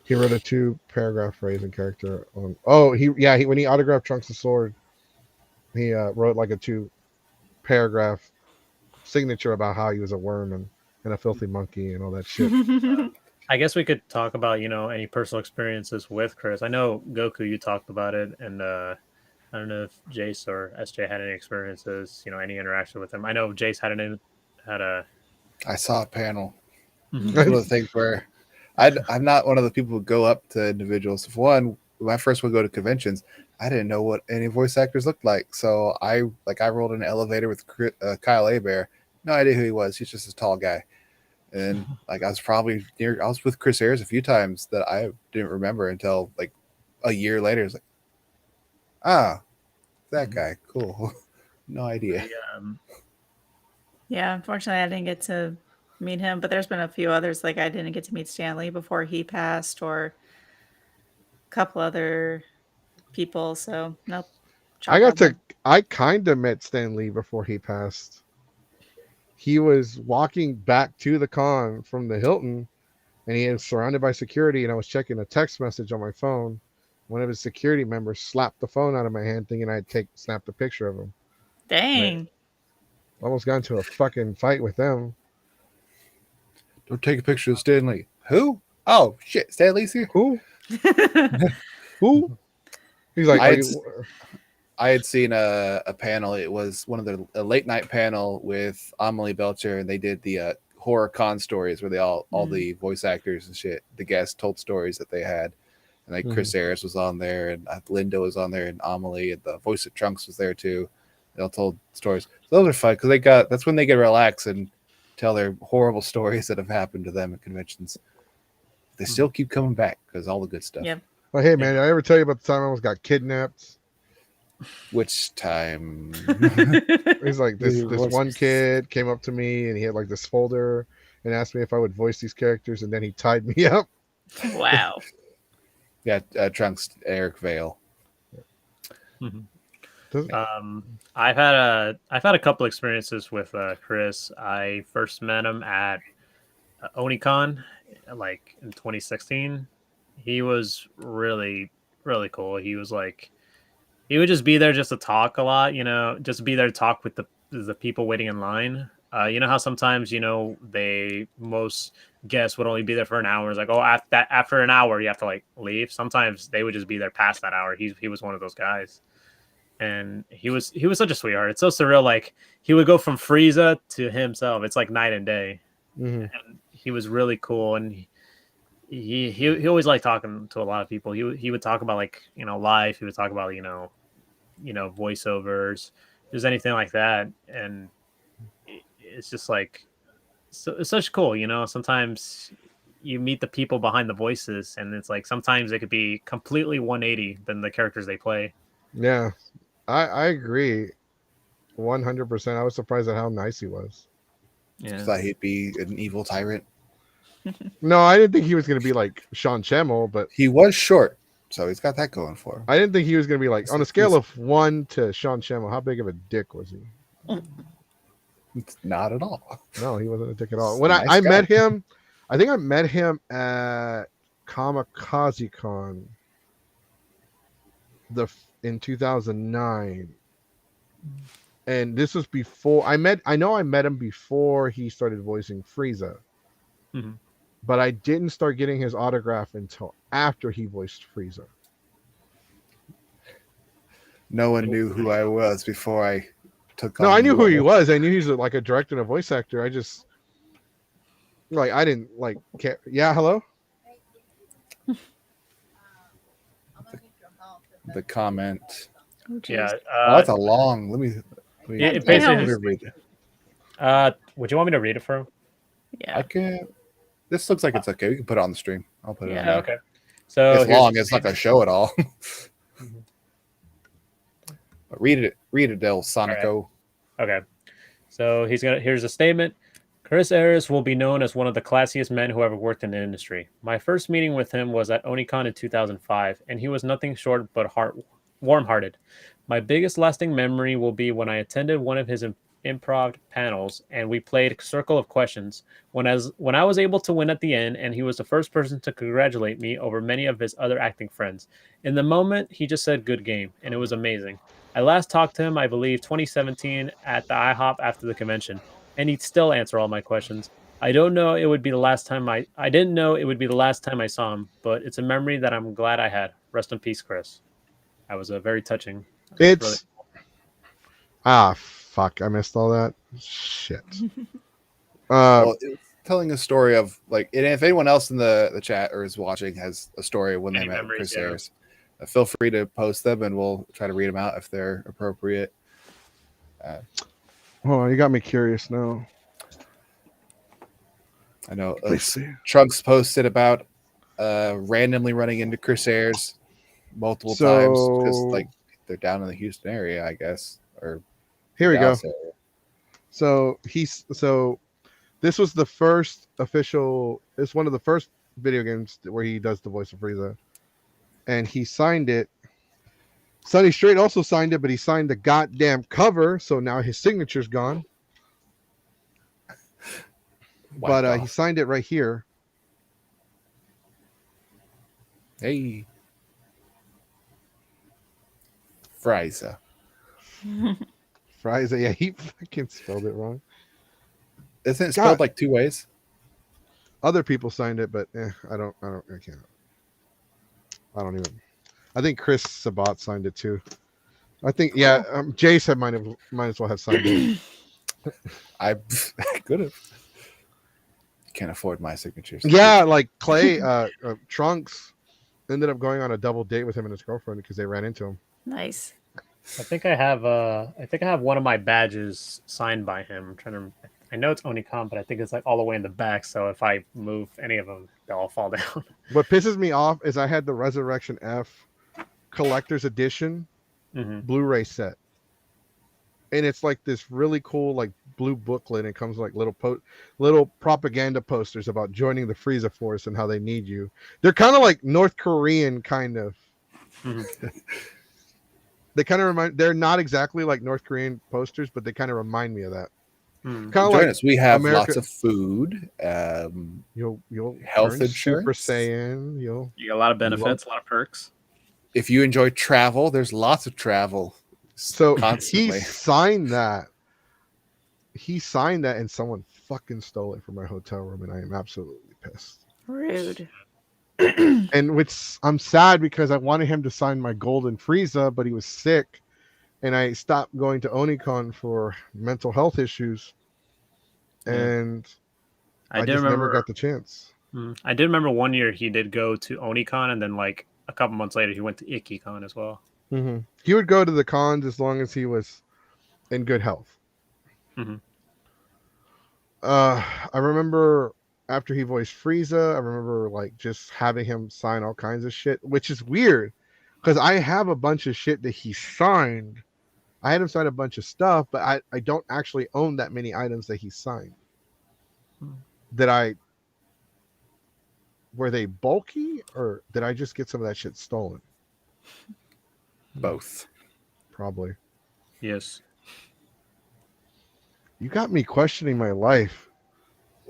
He wrote a 2-paragraph phrase and character on. Oh, he when he autographed Trunks' sword, he wrote like a 2-paragraph signature about how he was a worm and a filthy monkey and all that shit. I guess we could talk about any personal experiences with Chris. I know Goku, you talked about it, and I don't know if Jace or SJ had any experiences, any interaction with him. I know Jace had a. I saw a panel. Mhm. It's one of the things where I'm not one of the people who go up to individuals. For one, when I first would go to conventions, I didn't know what any voice actors looked like. So I rolled in an elevator with Kyle Abear. No idea who he was. He's just a tall guy. And I was with Chris Ayres a few times that I didn't remember until like a year later. It's like, that guy. Cool. No idea. Yeah, unfortunately, I didn't get to meet him, but there's been a few others. Like I didn't get to meet Stanley before he passed, or a couple other people. So nope. I kind of met Stan Lee before he passed. He was walking back to the con from the Hilton, and he was surrounded by security. And I was checking a text message on my phone. One of his security members slapped the phone out of my hand, thinking I'd snapped a picture of him. Dang. Almost got into a fucking fight with them. Don't take a picture of Stanley. Who? Oh shit, Stanley's here. Who? Who? He's like, I had seen a panel. It was one of a late night panel with Amelie Belcher, and they did the horror con stories where they all the voice actors and shit, the guests told stories that they had, and like Chris Ayres was on there, and Linda was on there, and Amelie, and the voice of Trunks was there too. They all told stories. So those are fun because that's when they get relaxed and tell their horrible stories that have happened to them at conventions. They still keep coming back because all the good stuff. Yep. well, hey man, did I ever tell you about the time I almost got kidnapped? Which time? He's like this one kid came up to me and he had like this folder and asked me if I would voice these characters, and then he tied me up. Wow. Yeah, Trunks, Eric Vale. I've had a couple experiences with Chris. I first met him at Onicon, like in 2016. He was really, really cool. He was like He would just be there just to talk a lot, just be there to talk with the people waiting in line. You know how sometimes, most guests would only be there for an hour. It's like, oh, after an hour, you have to like leave. Sometimes they would just be there past that hour. He was one of those guys. And he was such a sweetheart. It's so surreal. Like he would go from Frieza to himself. It's like night and day. Mm-hmm. And he was really cool. And he always liked talking to a lot of people. He would talk about like, life. He would talk about, voiceovers, just anything like that. And it's just like, it's such cool, sometimes you meet the people behind the voices and it's like, sometimes it could be completely 180 than the characters they play. Yeah, I agree 100%. I was surprised at how nice he was. Yeah. Thought he'd be an evil tyrant. No, I didn't think he was going to be like Sean Schimmel, but He was short, so he's got that going for him. I didn't think he was going to be like, on a scale of 1 to Sean Schimmel, how big of a dick was he? Not at all. No, he wasn't a dick at all. He's When a I nice guy. met him, I think I met him at Kamikaze Con in 2009. And this was before I know I met him before he started voicing Frieza. Mhm. But I didn't start getting his autograph until after he voiced Frieza. No one knew who I was before I took on No, I knew the who he role. was. I knew he's like a director and a voice actor. I just I didn't like care. Yeah, hello? The comment. Oh, geez. Yeah. Oh, that's a long. Let me Yeah, it basically let me just- read it. Would you want me to read it for him? Yeah. I can. This looks like it's okay. We can put it on the stream. I'll put it on. Yeah. Okay. So It's here's long. the It's not going statement. to show it all. Mhm. But read it, Del Sonico. Okay. So here's a statement. Chris Ayres will be known as one of the classiest men who ever worked in the industry. My first meeting with him was at Onicon in 2005, and he was nothing short but warm-hearted. My biggest lasting memory will be when I attended one of his improv panels, and we played Circle of Questions. When I was able to win at the end, and he was the first person to congratulate me over many of his other acting friends. In the moment, he just said, "Good game," and it was amazing. I last talked to him, I believe, 2017 at the IHOP after the convention, and he'd still answer all my questions. I didn't know it would be the last time I saw him, but it's a memory that I'm glad I had. Rest in peace, Chris. That was a very touching. It's fuck, I missed all that. Shit. Well, it was telling a story of like, and if anyone else in the chat or is watching has a story of when they Any met memories, Chris yeah. Ayres, feel free to post them and we'll try to read them out if they're appropriate. Oh, you got me curious now. I know Let's see. Trunks posted about randomly running into Chris Ayres multiple times because like they're down in the Houston area, I guess, or Here we go. Dallas area. So this was the first official. It's one of the first video games where he does the voice of Frieza, and he signed it. Sonny Strait also signed it, but he signed the goddamn cover, so now his signature's gone. Wiped But he off. signed it right here. Hey, Frieza. Frieza, yeah, he fucking spelled it wrong. Isn't it God. spelled like two ways? Other people signed it, but I can't. I don't even. I think Chris Sabat signed it too. I think Jace might as well have signed it. I could have. Can't afford my signatures. Yeah, like Clay Trunks ended up going on a double date with him and his girlfriend because they ran into him. Nice. I think I have one of my badges signed by him. I'm trying to. I know it's Onicon, but I think it's like all the way in the back. So if I move any of them, they'll all fall down. What pisses me off is I had the Resurrection F collector's edition Mm-hmm. Blu-ray set, and it's like this really cool like blue booklet. And it comes like little propaganda posters about joining the Frieza Force and how they need you. They're kind of like North Korean kind of. Mm-hmm. They kind of remind. They're not exactly like North Korean posters, but they kind of remind me of that. Mm-hmm. Kind of Join like us. We have America- lots of food. You'll Health turn Super insurance. Saiyan. You'll You got a lot of benefits, a lot of perks. if you enjoy travel, there's lots of travel. So constantly. he signed that. He signed that, and someone fucking stole it from my hotel room, and I am absolutely pissed. Rude. And which I'm sad because I wanted him to sign my golden Frieza, but he was sick, and I stopped going to Onicon for mental health issues, and I just never got the chance. I did remember one year he did go to Onicon, and then like a couple months later he went to IkiCon as well. Mm-hmm. He would go to the cons as long as he was in good health. Mm-hmm. I remember after he voiced Frieza, I remember like just having him sign all kinds of shit, which is weird because I have a bunch of shit that he signed. I had him sign a bunch of stuff, but I don't actually own that many items that he signed. Were they bulky, or did I just get some of that shit stolen? Both. Probably. Yes. You got me questioning my life.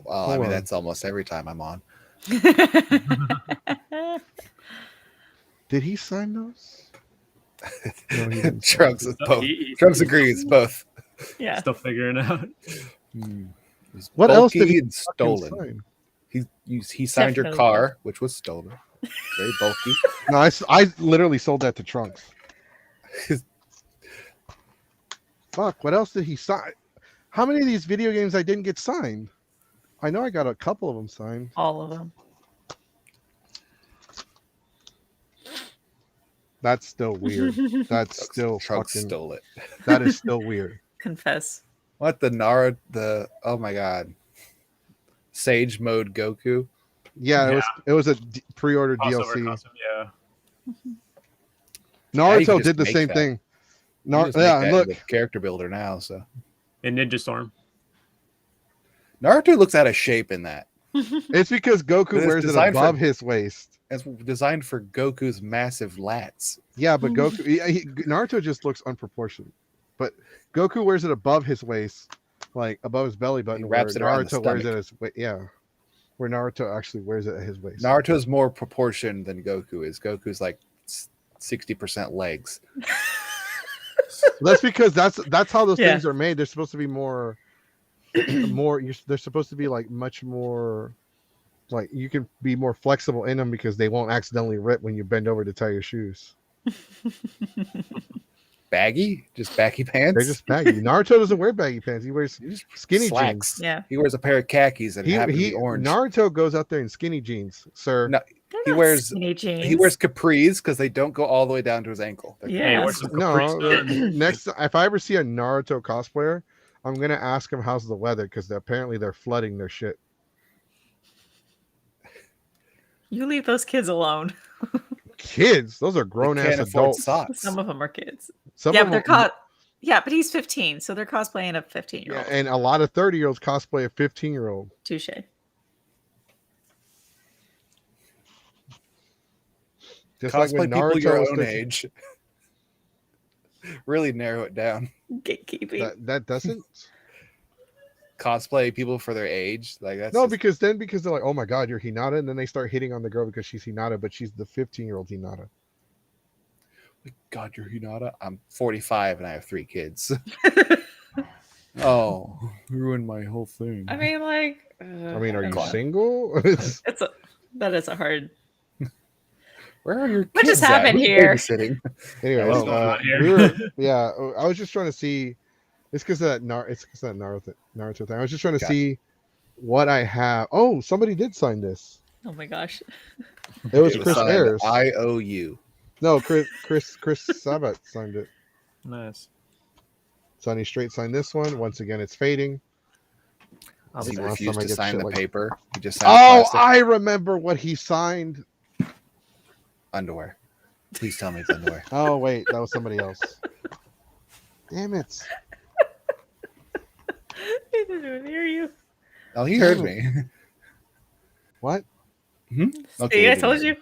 Well, I mean, that's almost every time I'm on. Did he sign those? No, he didn't. Trunks sign both. he- Trunks agrees, both. Yeah. Still figuring it out. What else did Bulky he and stolen? sign? He signed your Definitely. car, which was stolen. Very bulky. No, I literally sold that to Trunks. Fuck, what else did he sign? How many of these video games I didn't get signed? I know I got a couple of them signed. All of them. That's still weird. That's still Trunks fucking. stole it. That is still weird. Confess. What the Nara? Oh my god, Sage mode Goku. Yeah, it was a pre-order Crossover DLC. costume, yeah. Yeah, you can Naruto just did the make same that. thing. You just make Yeah, that look, with character builder now. So And Ninja Storm. Naruto looks out of shape in that. it's because Goku It's wears it designed for- above his waist. It's designed for Goku's massive lats. Yeah, but Naruto just looks unproportioned. But Goku wears it above his waist, like above his belly button. He wraps where it around the Naruto wears it stomach. as where Naruto actually wears it at his waist. Naruto's more proportioned than Goku is. Goku's like 60% legs. That's because that's how those Yeah. things are made. They're supposed to be more. They're supposed to be like much more. Like you can be more flexible in them because they won't accidentally rip when you bend over to tie your shoes. Baggy? Just baggy pants? They're just baggy. Naruto doesn't wear baggy pants. He wears skinny slacks. jeans. Yeah. He wears a pair of khakis that happen to be orange. Naruto goes out there in skinny jeans, sir. No, They're He not wears- skinny jeans. He wears capris because they don't go all the way down to his ankle. They're Yeah. Hey, wear some No, Capris. next if I ever see a Naruto cosplayer, I'm gonna ask him how's the weather because apparently they're flooding their shit. You leave those kids alone. Kids, those are grown They ass can't afford adults. socks. Some of them are kids. Some Yeah, of but they're them- caught. Yeah, but he's 15, so they're cosplaying a 15-year-old. Yeah, and a lot of 30-year-olds cosplay a 15-year-old. Touche. Just Cosplay like when people Naruto your was own 15 age. Really narrow it down. Gatekeeping. That doesn't. Cosplay people for their age. Like that's No, just- because they're like, oh my god, you're Hinata, and then they start hitting on the girl because she's Hinata, but she's the 15-year-old Hinata. God, you're Hinata. I'm 45 and I have 3 kids. Oh, ruined my whole thing. I mean, like. I mean, are you God. single? That is a hard. Where are your kids? What just at? happened Who's here? babysitting? Anyways, What's going on here? we were, I was just trying to see. It's because of that Naruto thing. I was just trying to Gotcha. see what I have. Oh, somebody did sign this. Oh my gosh. It was It Chris signed Ayres. IOU. No, Chris Sabat signed it. Nice. Sonny Straight signed this one. Once again, it's fading. I'll He be the last refused time I to get sign shit the like- paper. He just signed Oh, plastic I remember what he signed. underwear. Please tell me it's underwear. Oh wait, that was somebody else. Damn it! He didn't even hear you. Oh, he heard me. What? See, I told you.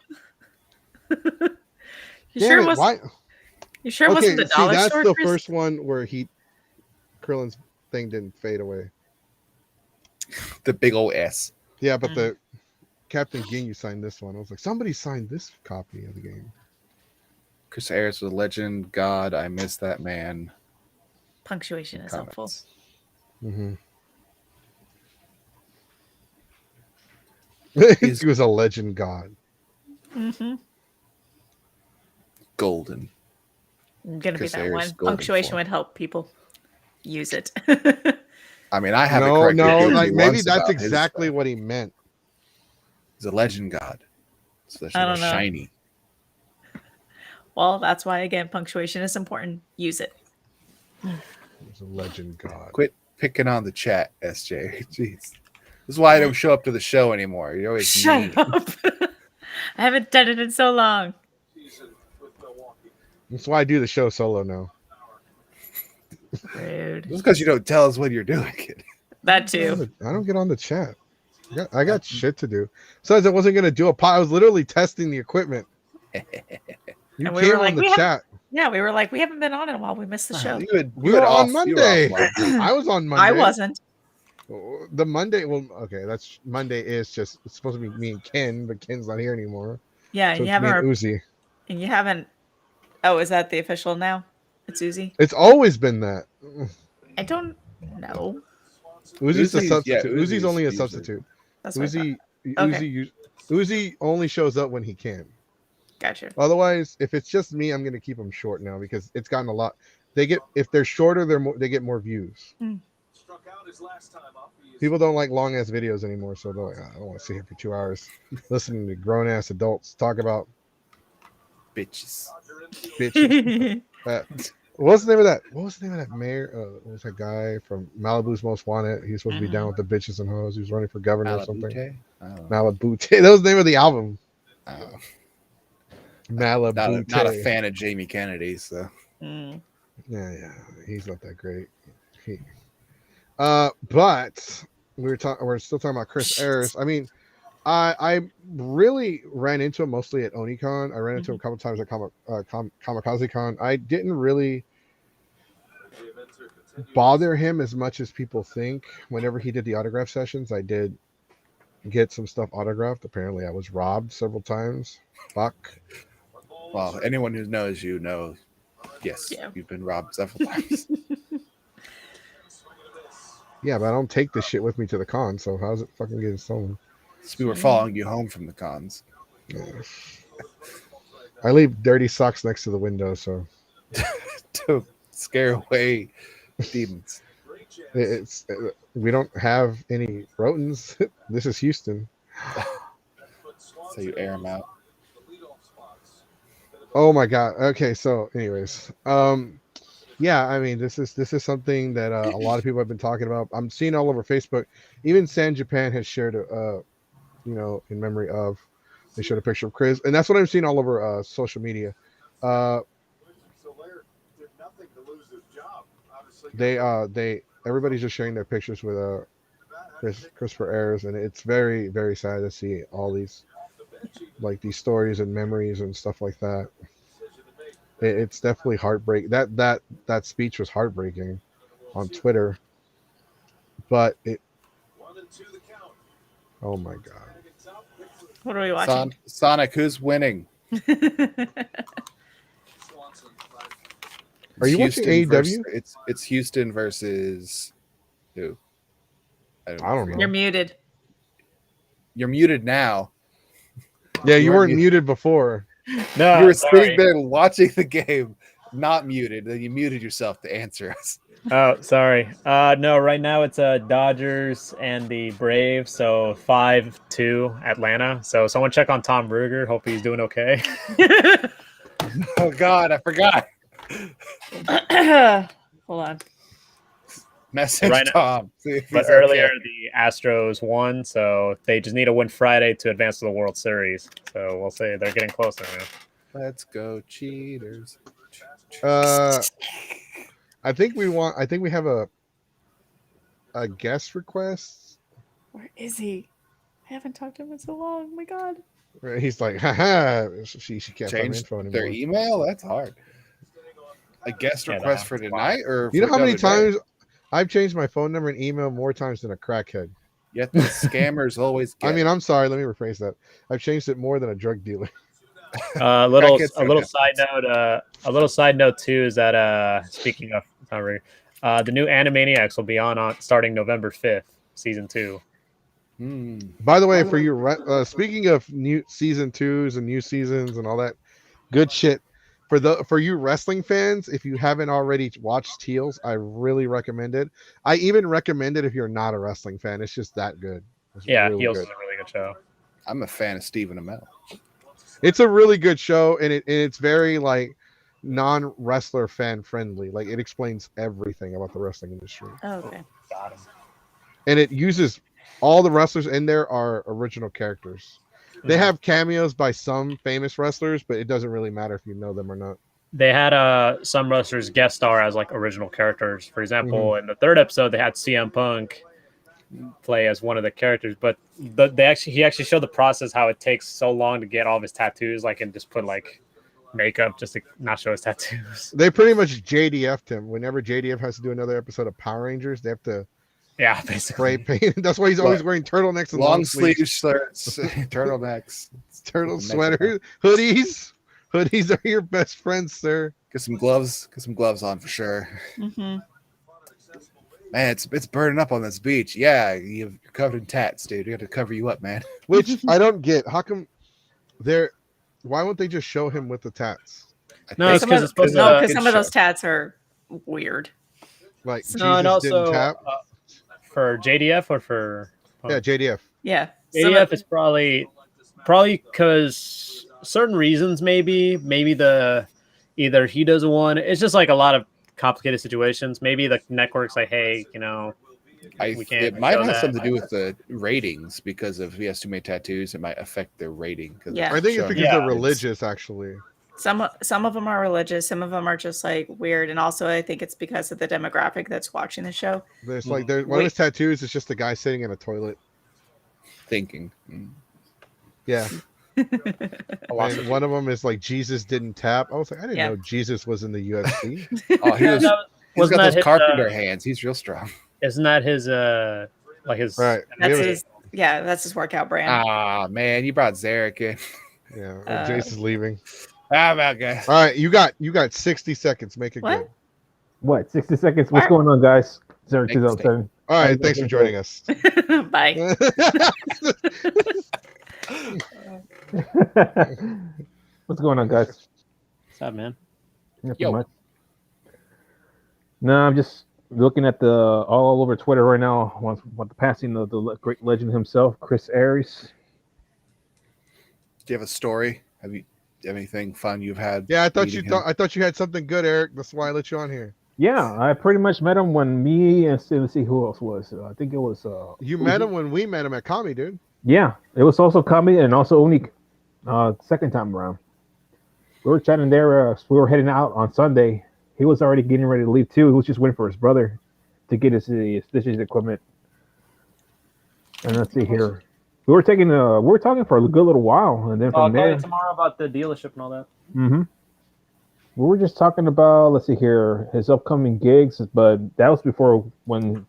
You Damn sure it! was? Why? You sure it Okay, wasn't the see, dollar that's store? the Chris? first one where Krillin's thing didn't fade away. The big old S. Yeah, but the Captain Ginyu signed this one. I was like, somebody signed this copy of the game. Chris Ayres was a legend. God, I miss that man. Punctuation is helpful. Mm-hmm. Is He was a legend god. Mm-hmm. golden. I'm gonna Chris be that Ayres one. golden Punctuation form. would help people use it. I mean, I haven't No, corrected Dooley like maybe once that's about his exactly stuff. what he meant. He's a legend god. So I don't know. shiny. Well, that's why again, punctuation is important. Use it. He's a legend god. Quit picking on the chat, SJ. Jeez. This is why I don't show up to the show anymore. You're always mean. Shut up. I haven't done it in so long. That's why I do the show solo now. Rude. Just because you don't tell us when you're doing it. That too. I don't get on the chat. I got shit to do. Besides, I wasn't gonna do a pod. I was literally testing the equipment. You And we came were like, on the we chat. Yeah, we were like, we haven't been on in a while. We missed the show. We were on Monday. I was on Monday. I wasn't. The Monday. Well, okay, that's Monday. Is just it's supposed to be me and Ken, but Ken's not here anymore. Yeah, So and you it's me haven't. and Uzi. And you haven't. Oh, is that the official now? It's Uzi. It's always been that. I don't know. Uzi's a Uzi's- substitute. yeah, Uzi's Uzi's only a usually- substitute. That's what I Uzi, Okay. Uzi only shows up when he can. Gotcha. Otherwise, if it's just me, I'm gonna keep them short now because it's gotten a lot. They get if they're shorter, they get more views. People don't like long ass videos anymore, so they're like, I don't want to sit here for 2 hours listening to grown ass adults talk about Bitches. bitches. What was the name of that? What was the name of that mayor? What was that guy from Malibu's Most Wanted? He's supposed to be down with the bitches and hoes. He was running for governor or something. Malibu. That was the name of the album. Malibu. Not a fan of Jamie Kennedy, so. Mm. Yeah, he's not that great. But we're still talking about Chris Ayres. I mean, I really ran into him mostly at OniCon. I ran into him a couple times at Kamikaze Con. I didn't really bother him as much as people think. Whenever he did the autograph sessions, I did get some stuff autographed. Apparently, I was robbed several times. Fuck. Well, anyone who knows you knows. Yes, you've been robbed several times. Yeah, but I don't take this shit with me to the con, so how's it fucking getting stolen? So we were following you home from the cons. Yeah. I leave dirty socks next to the window, so to scare away demons. It's we don't have any rodents. This is Houston. So you air them out. Oh my god. Okay, so anyways, yeah, I mean this is something that a lot of people have been talking about. I'm seeing all over Facebook. Even San Japan has shared in memory of, they showed a picture of Chris, and that's what I'm seeing all over social media. They everybody's just sharing their pictures with Christopher Ayres, and it's very, very sad to see all these these stories and memories and stuff like that. It's definitely heartbreaking. That speech was heartbreaking on Twitter, but oh my god. What are we watching? Sonic, who's winning? Are you watching AEW? It's Houston versus who? I don't know. You're muted. You're muted now. Yeah, you weren't muted before. No, you were sorry. sitting there watching the game, not muted. Then you muted yourself to answer us. Oh, sorry. No, right now it's Dodgers and the Braves, so 5-2 Atlanta. So someone check on Tom Ruger. Hope he's doing okay. Oh God, I forgot. Hold on. Message Right Tom. But earlier the Astros won, so they just need to win Friday to advance to the World Series. So we'll say they're getting closer now. Let's go, cheaters. I think we have a guest request. Where is he? I haven't talked to him in so long. Oh my god. He's like, haha, she can't find Change info anymore. their email? That's hard. A guest request for tonight, or you know for how many another day? times I've changed my phone number and email more times than a crackhead. Yet the scammers always get I mean, I'm sorry, let me rephrase that. I've changed it more than a drug dealer. A little Crackheads a don't little have side note. A little side note too is that speaking of summary, the new Animaniacs will be on starting November 5th, season 2. By the way, for you, speaking of new season 2s and new seasons and all that good shit, for you wrestling fans, if you haven't already watched Teals, I really recommend it. I even recommend it if you're not a wrestling fan. It's just that good. It's Yeah, really Heels good. is a really good show. I'm a fan of Stephen Amell. It's a really good show, and it's very like non-wrestler fan friendly. Like it explains everything about the wrestling industry, Oh, okay. Got him. and it uses all the wrestlers in there are original characters. They Mhm. have cameos by some famous wrestlers, but it doesn't really matter if you know them or not. They had some wrestlers guest star as like original characters. For example, in the 3rd episode, they had CM Punk play as one of the characters, but he actually showed the process how it takes so long to get all of his tattoos, like, and just put like makeup just to not show his tattoos. They pretty much JDF'd him. Whenever JDF has to do another episode of Power Rangers, they have to Yeah, spray basically. paint. That's why he's always wearing turtlenecks and Long sleeves, sleeve shirts, turtlenecks, turtle Makeup sweaters, hoodies. Hoodies are your best friends, sir. Get some gloves. Get some gloves on for sure. Mm-hmm. Man, it's burning up on this beach. Yeah, you're covered in tats, dude. You got to cover you up, man. Which I don't get. How come they're? Why won't they just show him with the tats? No, it's because it's supposed No, to. because some of those tats are weird. Like No, and Jesus didn't also tap. For JDF or for Yeah, JDF. Yeah. Some JDF of- is probably because certain reasons. Maybe the either he doesn't want. It's just like a lot of complicated situations. Maybe the network's like, hey, we can't It might show have that. something to do with the ratings because if he has too many tattoos, it might affect their rating. Yeah. I think it's Showing because they're kids. religious, actually. some of them are religious. Some of them are just like weird, and also I think it's because of the demographic that's watching the show. There's like one of his tattoos is just a guy sitting in a toilet. Thinking. Yeah. Philosophy. And one of them is like Jesus didn't tap. I was like, I didn't Yeah. know Jesus was in the UFC. Oh, he's Wasn't got that those his, carpenter hands. He's real strong. Isn't that his like his Right. That's Yeah. his. Yeah, that's his workout brand. Ah, man, you brought Zarek in. Yeah. Jace is leaving. How about guys? All right, you got 60 seconds. Make it What? good. What? 60 seconds? What's going on, guys? Make 0207. All right, thanks for joining us. Bye. What's going on, guys? What's up, man? Nothing Yo. much. No, I'm just looking at the all over Twitter right now. What the passing of the great legend himself, Chris Ayres. Do you have a story? Have anything fun you've had? Yeah, I thought meeting you him? I thought you had something good, Eric. That's why I let you on here. Yeah, I pretty much met him when me and let's see who else was. I think it was. You met him when we met him at Kami, dude. Yeah, it was also Kami and also Unik. Second time around, we were chatting there. We were heading out on Sunday. He was already getting ready to leave too. He was just waiting for his brother to get his stitches equipment. And let's see here. We were talking for a good little while, and then I'll from call there, you tomorrow about the dealership and all that. we were just talking about, let's see here, his upcoming gigs. But that was before when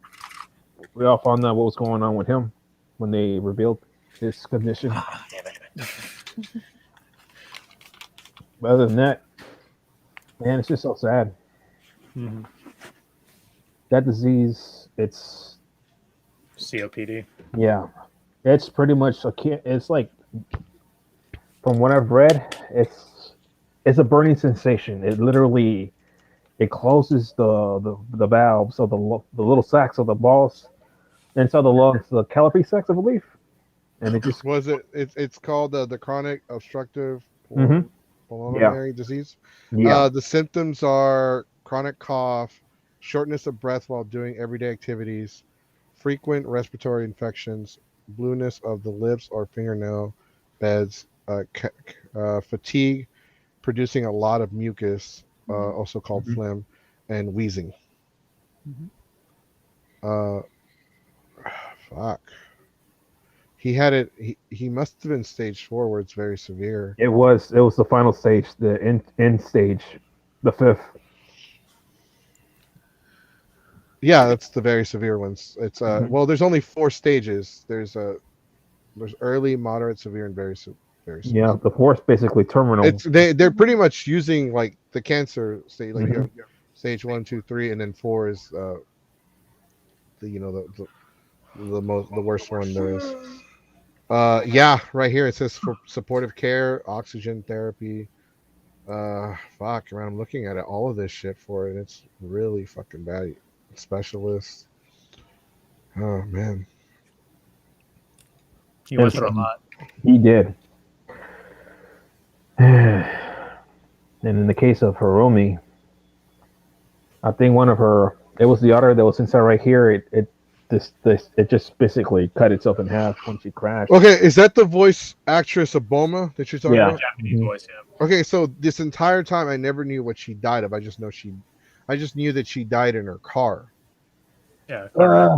we all found out what was going on with him when they revealed his condition. But other than that, man, it's just so sad. Mhm. That disease, it's COPD. yeah, it's pretty much it's like, from what I've read, it's a burning sensation. It literally closes the valves of the little sacs of the balls inside the lungs, the calorie sacs, I believe, and it just It's called the chronic obstructive Mhm. pulmonary disease. yeah. The symptoms are chronic cough, shortness of breath while doing everyday activities, frequent respiratory infections, blueness of the lips or fingernail beds, fatigue, producing a lot of mucus, also called phlegm, and wheezing. Fuck. He had it. He must have been stage 4, where it's very severe. It was the final stage, the end stage, the 5th. Yeah, that's the very severe ones. It's Mhm. well, there's only 4 stages. There's early, moderate, severe, and very very Yeah, the Force basically terminal. they're pretty much using like the cancer stage, like Mhm. you have stage 1, 2, 3, and then 4 is the worst one there is. Yeah, right here it says for supportive care, oxygen therapy. Fuck, man, I'm looking at it, all of this shit for it, and it's really fucking bad. Specialist. Oh man. He went through a lot. He did. And in the case of Hiromi, I think one of her, it was the other that was inside right here. It just basically cut itself in half when she crashed. Okay, is that the voice actress of Bulma that you're talking Yeah. about? Japanese voice, yeah. Okay, so this entire time I never knew what she died of. I just knew that she died in her car. Yeah. car wreck.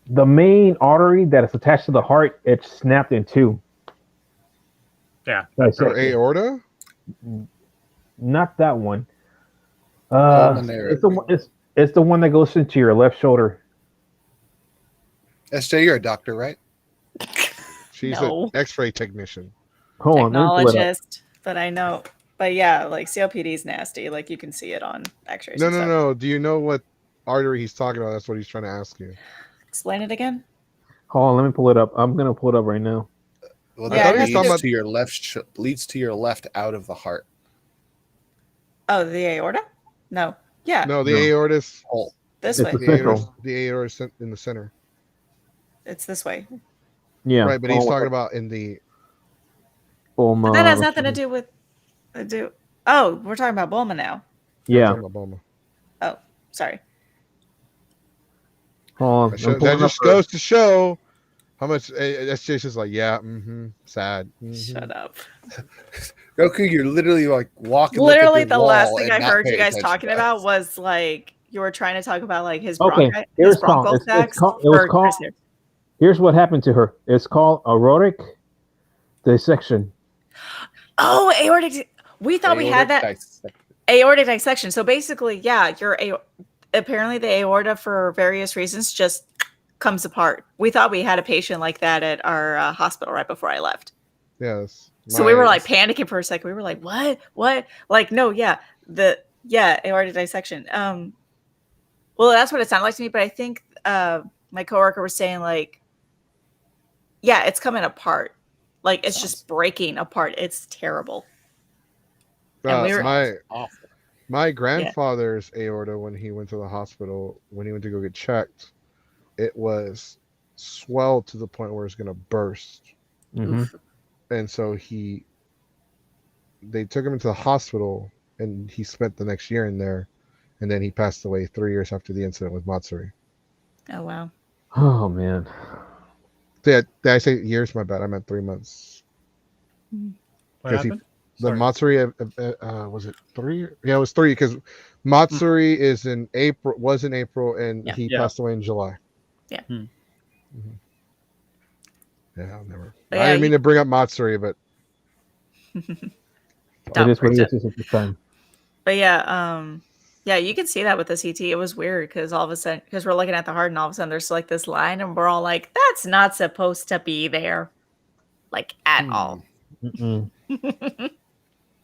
The main artery that is attached to the heart, it snapped in two. Yeah. Her aorta? Not that one. Pulmonary. It's the one that goes into your left shoulder. SJ, you're a doctor, right? She's No. an X-ray technician. Hold on, let me pull it up. Technologist, but I know. But yeah, like COPD is nasty. Like you can see it on X-rays. No, and no, stuff. no. Do you know what artery he's talking about? That's what he's trying to ask you. Explain it again. Hold on, let me pull it up. I'm gonna pull it up right now. Well, Yeah, that I thought he was leads talking to your left leads to your left out of the heart. Oh, the aorta? No. Yeah, No, the No. aorta's Hole. this It's way. the the central. aorta's in the center. It's this way. Yeah, Right, but he's talking about in the. But that has nothing to do with. Oh, we're talking about Bulma now. Yeah, Talking about Bulma. Oh, sorry. hold on. That just goes to show how much SJ's just like, yeah, sad. Shut up. Goku, you're literally like walking. Literally, look at the the last wall thing and I not heard you paying guys attention talking to about us. was like you were trying to talk about like his Okay, his bronchial sacs. it was for called. Chris Ayres. Here's what happened to her. It's called aortic dissection. Oh, aortic. We thought we had that aortic dissection. So basically, yeah, apparently the aorta for various reasons just comes apart. We thought we had a patient like that at our hospital right before I left. Yes. So we were like panicking for a second. We were like, "What? Like, no, yeah, aortic dissection." Well, that's what it sounded like to me. But I think my coworker was saying like, yeah, it's coming apart. Like it's just breaking apart. It's terrible. And we were awful. My grandfather's aorta, when he went to the hospital, when he went to go get checked, it was swelled to the point where it's going to burst. Mhm. And so they took him into the hospital, and he spent the next year in there, and then he passed away 3 years after the incident with Matsuri. Oh wow. Oh man. Did I say years? My bad. I meant 3 months. What 'Cause happened? The Sorry. Matsuri, was it 3? Yeah, it was 3 because Matsuri was in April, and Yeah. he Yeah. passed away in July. Yeah. Mhm. Yeah, I'll never. But I yeah, didn't mean to bring up Matsuri, but It Don't is what bring it is at this time. But yeah, you can see that with the CT. It was weird because all of a sudden, because we're looking at the heart, and all of a sudden there's like this line, and we're all like, "That's not supposed to be there, like at all." Mm-mm.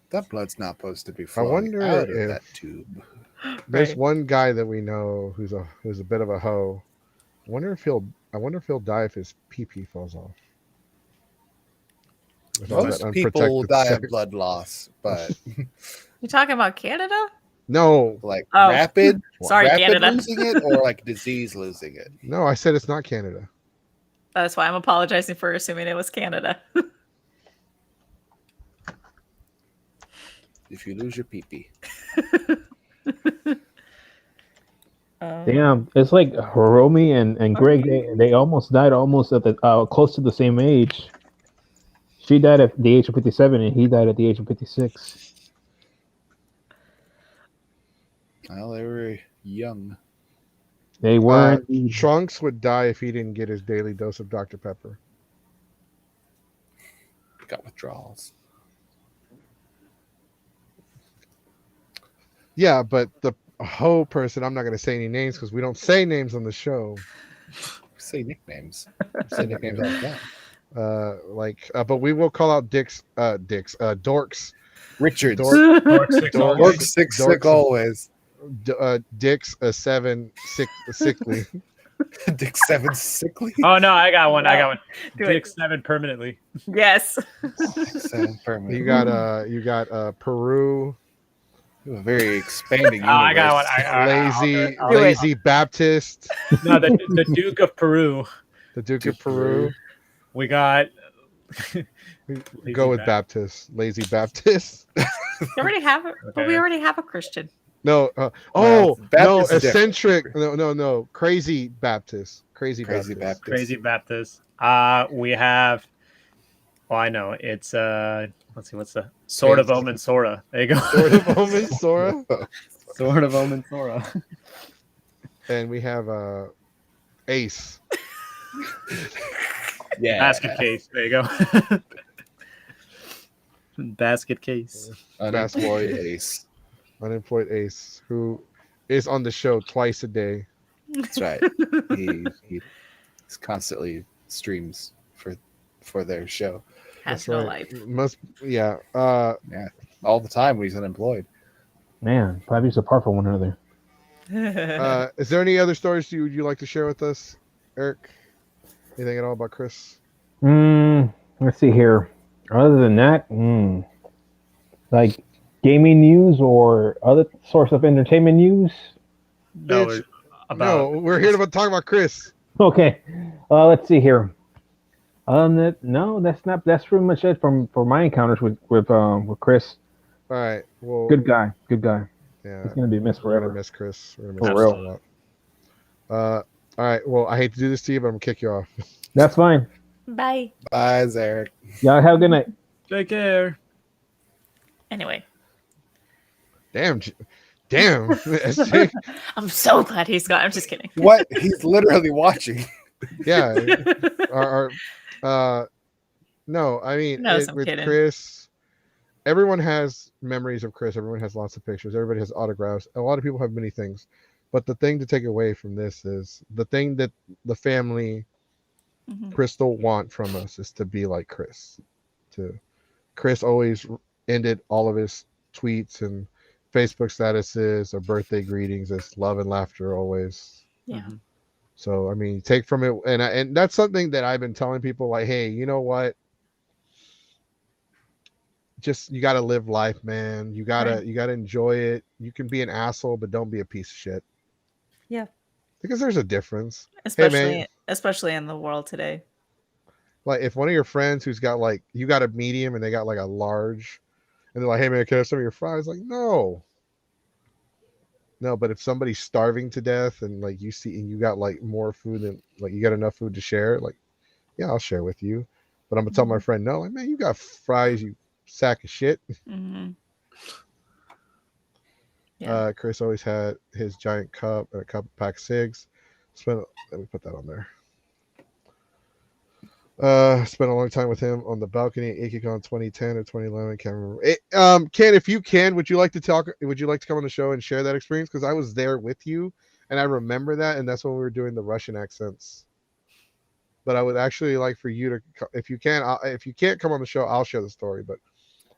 That blood's not supposed to be I flowing wonder out of if that tube. there's Right. one guy that we know who's a bit of a hoe. I wonder if he'll die if his pee falls off. With all Most that people unprotected die of sex. blood loss, but You talking about Canada? No, like Oh. rapid Sorry, Canada. losing it or like disease losing it. no, I said it's not Canada. That's why I'm apologizing for assuming it was Canada. If you lose your pee-pee. Damn, it's like Hiromi and Greg. They almost died almost at the close to the same age. She died at the age of 57, and he died at the age of 56. Well, they were young. They weren't. Trunks would die if he didn't get his daily dose of Dr. Pepper. Got withdrawals. Yeah, but the hoe person, I'm not going to say any names because we don't say names on the show. Say nicknames. Say nicknames all the time. But we will call out Dorks, Richards. Dork six Dork- always. Work sick Dorks. always. Dicks a 7 sickly. Dick 7 sickly. Oh no, I got one. I got one. Do Dick it. 7 permanently. Yes. Dick 7 permanent. You got Peru, A very expanding universe. Oh, I got one. I'll do it. I'll do it. lazy Baptist, No, the Duke of Peru. the Duke Duke of Peru. We got. We go with Baptist, lazy Baptist. We already have it, but we Okay. already have a Christian. No, Well, no, Baptist is different. eccentric. No, crazy Baptist, crazy Baptist. Crazy Baptist. We have. Well, I know it's Let's see, what's the Sword of Omen Sora? There you go. Sword of Omen Sora, Sword of Omen Sora. and we have Ace. Yeah. Basket case. There you go. Basket case. Unemployed ace. Unemployed Ace, who is on the show twice a day. That's right. He's constantly streams for their show Has That's no right. life. Yeah. all the time when he's unemployed. Man, 5 years apart from one another. Is there any other stories would you like to share with us, Eric? Anything at all about Chris? Let's see here. Other than that, like gaming news or other source of entertainment news. No, Bitch. about No, we're here to talk about Chris. Okay, let's see here. No, that's not. That's pretty much it for my encounters with Chris. All right. Well, Good guy. Yeah, He's gonna be missed we're gonna forever. miss Chris. We're gonna For miss real. Chris a lot. All right. Well, I hate to do this to you, but I'm gonna kick you off. That's fine. Bye. Bye, Eric. Y'all have a good night. take care. Anyway, Damn. SJ. I'm so glad he's gone. I'm just kidding. What? He's literally watching. Yeah. No, I mean, No, I'm with kidding. Chris, everyone has memories of Chris. Everyone has lots of pictures. Everybody has autographs. A lot of people have many things. But the thing to take away from this is the thing that the family Mhm. Crystal want from us is to be like Chris. Chris always ended all of his tweets and Facebook statuses or birthday greetings as love and laughter always. Yeah. So I mean, take from it, and that's something that I've been telling people, like, hey, you know what? Just you got to live life, man. You gotta enjoy it. You can be an asshole, but don't be a piece of shit. Yeah. Because there's a difference. Especially in the world today. Like if one of your friends who's got like you got a medium and they got like a large, and they're like, hey man, can I have some of your fries? Like, no. But if somebody's starving to death and like you see and you got like more food than like you got enough food to share, like, yeah, I'll share with you. But I'm gonna tell my friend, no, like, man, you got fries, you sack of shit. Mm-hmm. Yeah. Chris always had his giant cup and a couple pack of cigs. Let me put that on there. Spent a long time with him on the balcony at IkiCon 2010 or 2011. Can't remember. Ken, if you can, would you like to come on the show and share that experience? Because I was there with you and I remember that, and that's when we were doing the Russian accents. But I would actually like for you to, if you can't come on the show, I'll share the story. But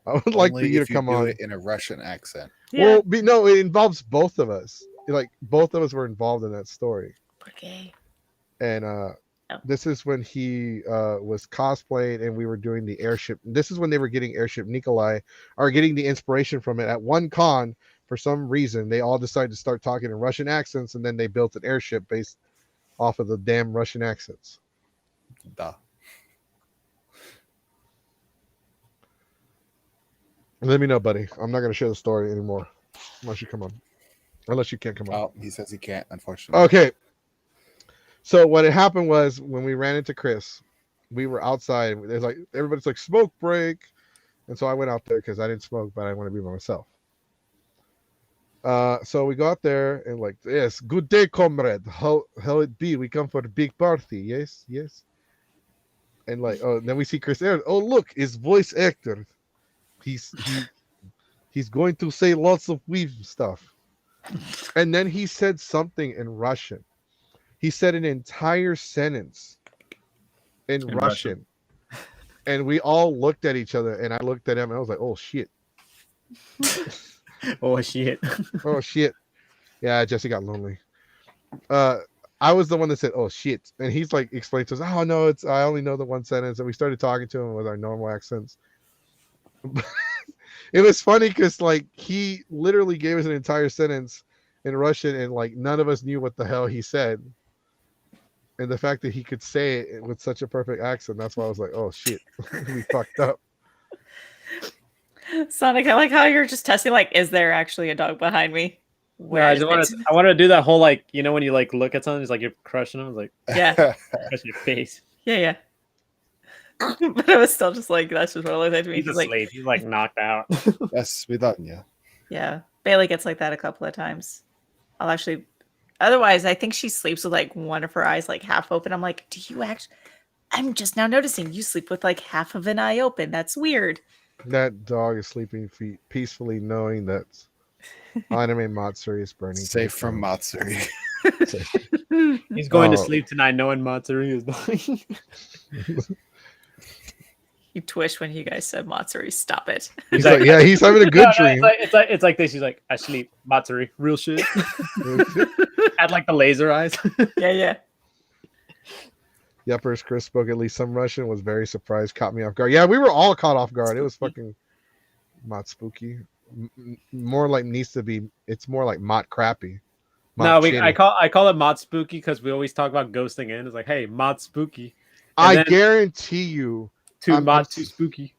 I would like for Only you if to come on it in a Russian accent. Yeah. Well, no, it involves both of us. Like both of us were involved in that story. Okay. And this is when he was cosplaying and we were doing the airship. This is when they were getting airship Nikolai, or getting the inspiration from it. At one con, for some reason, they all decided to start talking in Russian accents, and then they built an airship based off of the damn Russian accents. Duh. Let me know, buddy. I'm not going to share the story anymore unless you come on. Unless you can't come on. Oh, he says he can't, unfortunately. Okay. So what had happened was when we ran into Chris, we were outside. And there's like everybody's like smoke break, and so I went out there because I didn't smoke, but I want to be by myself. So we go out there and like, yes, good day, comrade. How it be? We come for a big party. Yes. And like, oh, then we see Chris Ayres. Oh, look, his voice actor. He's going to say lots of weird stuff. And then he said something in Russian. He said an entire sentence in Russian. And we all looked at each other, and I looked at him, and I was like, "Oh shit! Oh shit! Oh shit!" Yeah, Jesse got lonely. I was the one that said, "Oh shit," and he's like explained to us, "Oh no, it's I only know the one sentence," and we started talking to him with our normal accents. It was funny because like he literally gave us an entire sentence in Russian, and like none of us knew what the hell he said. And the fact that he could say it with such a perfect accent, that's why I was like, "Oh shit, we fucked up." Sonic, I like how you're just testing. Like, is there actually a dog behind me? No, I just wanted to do that whole like when you like look at something, it's like you're crushing them. It's like Yeah, crushing your face. yeah. But I was still just like, that's just what it looked like to me. He's like, asleep. He's like knocked out. Yes, we thought, yeah. yeah, Bailey gets like that a couple of times. I'll actually. Otherwise, I think she sleeps with like one of her eyes like half open. I'm like, do you actually? I'm just now noticing you sleep with like half of an eye open. That's weird. That dog is sleeping peacefully, knowing that anime Matsuri is burning. Safe from Matsuri. He's going to Oh. sleep tonight, knowing Matsuri is dying. You twitched when you guys said Matsuri. Stop it. He's like, yeah, he's having a good dream. It's like this. He's like, I sleep. Matsuri, real shit. Had like the laser eyes. Yeah. Yuppers, Chris spoke at least some Russian, was very surprised, caught me off guard. Yeah, we were all caught off guard. It was fucking Mott spooky. More like needs to be, it's more like Mott crappy. No, I call it Mott spooky because we always talk about ghosting in. It's like, hey, Mott spooky. I guarantee you, Mott too spooky.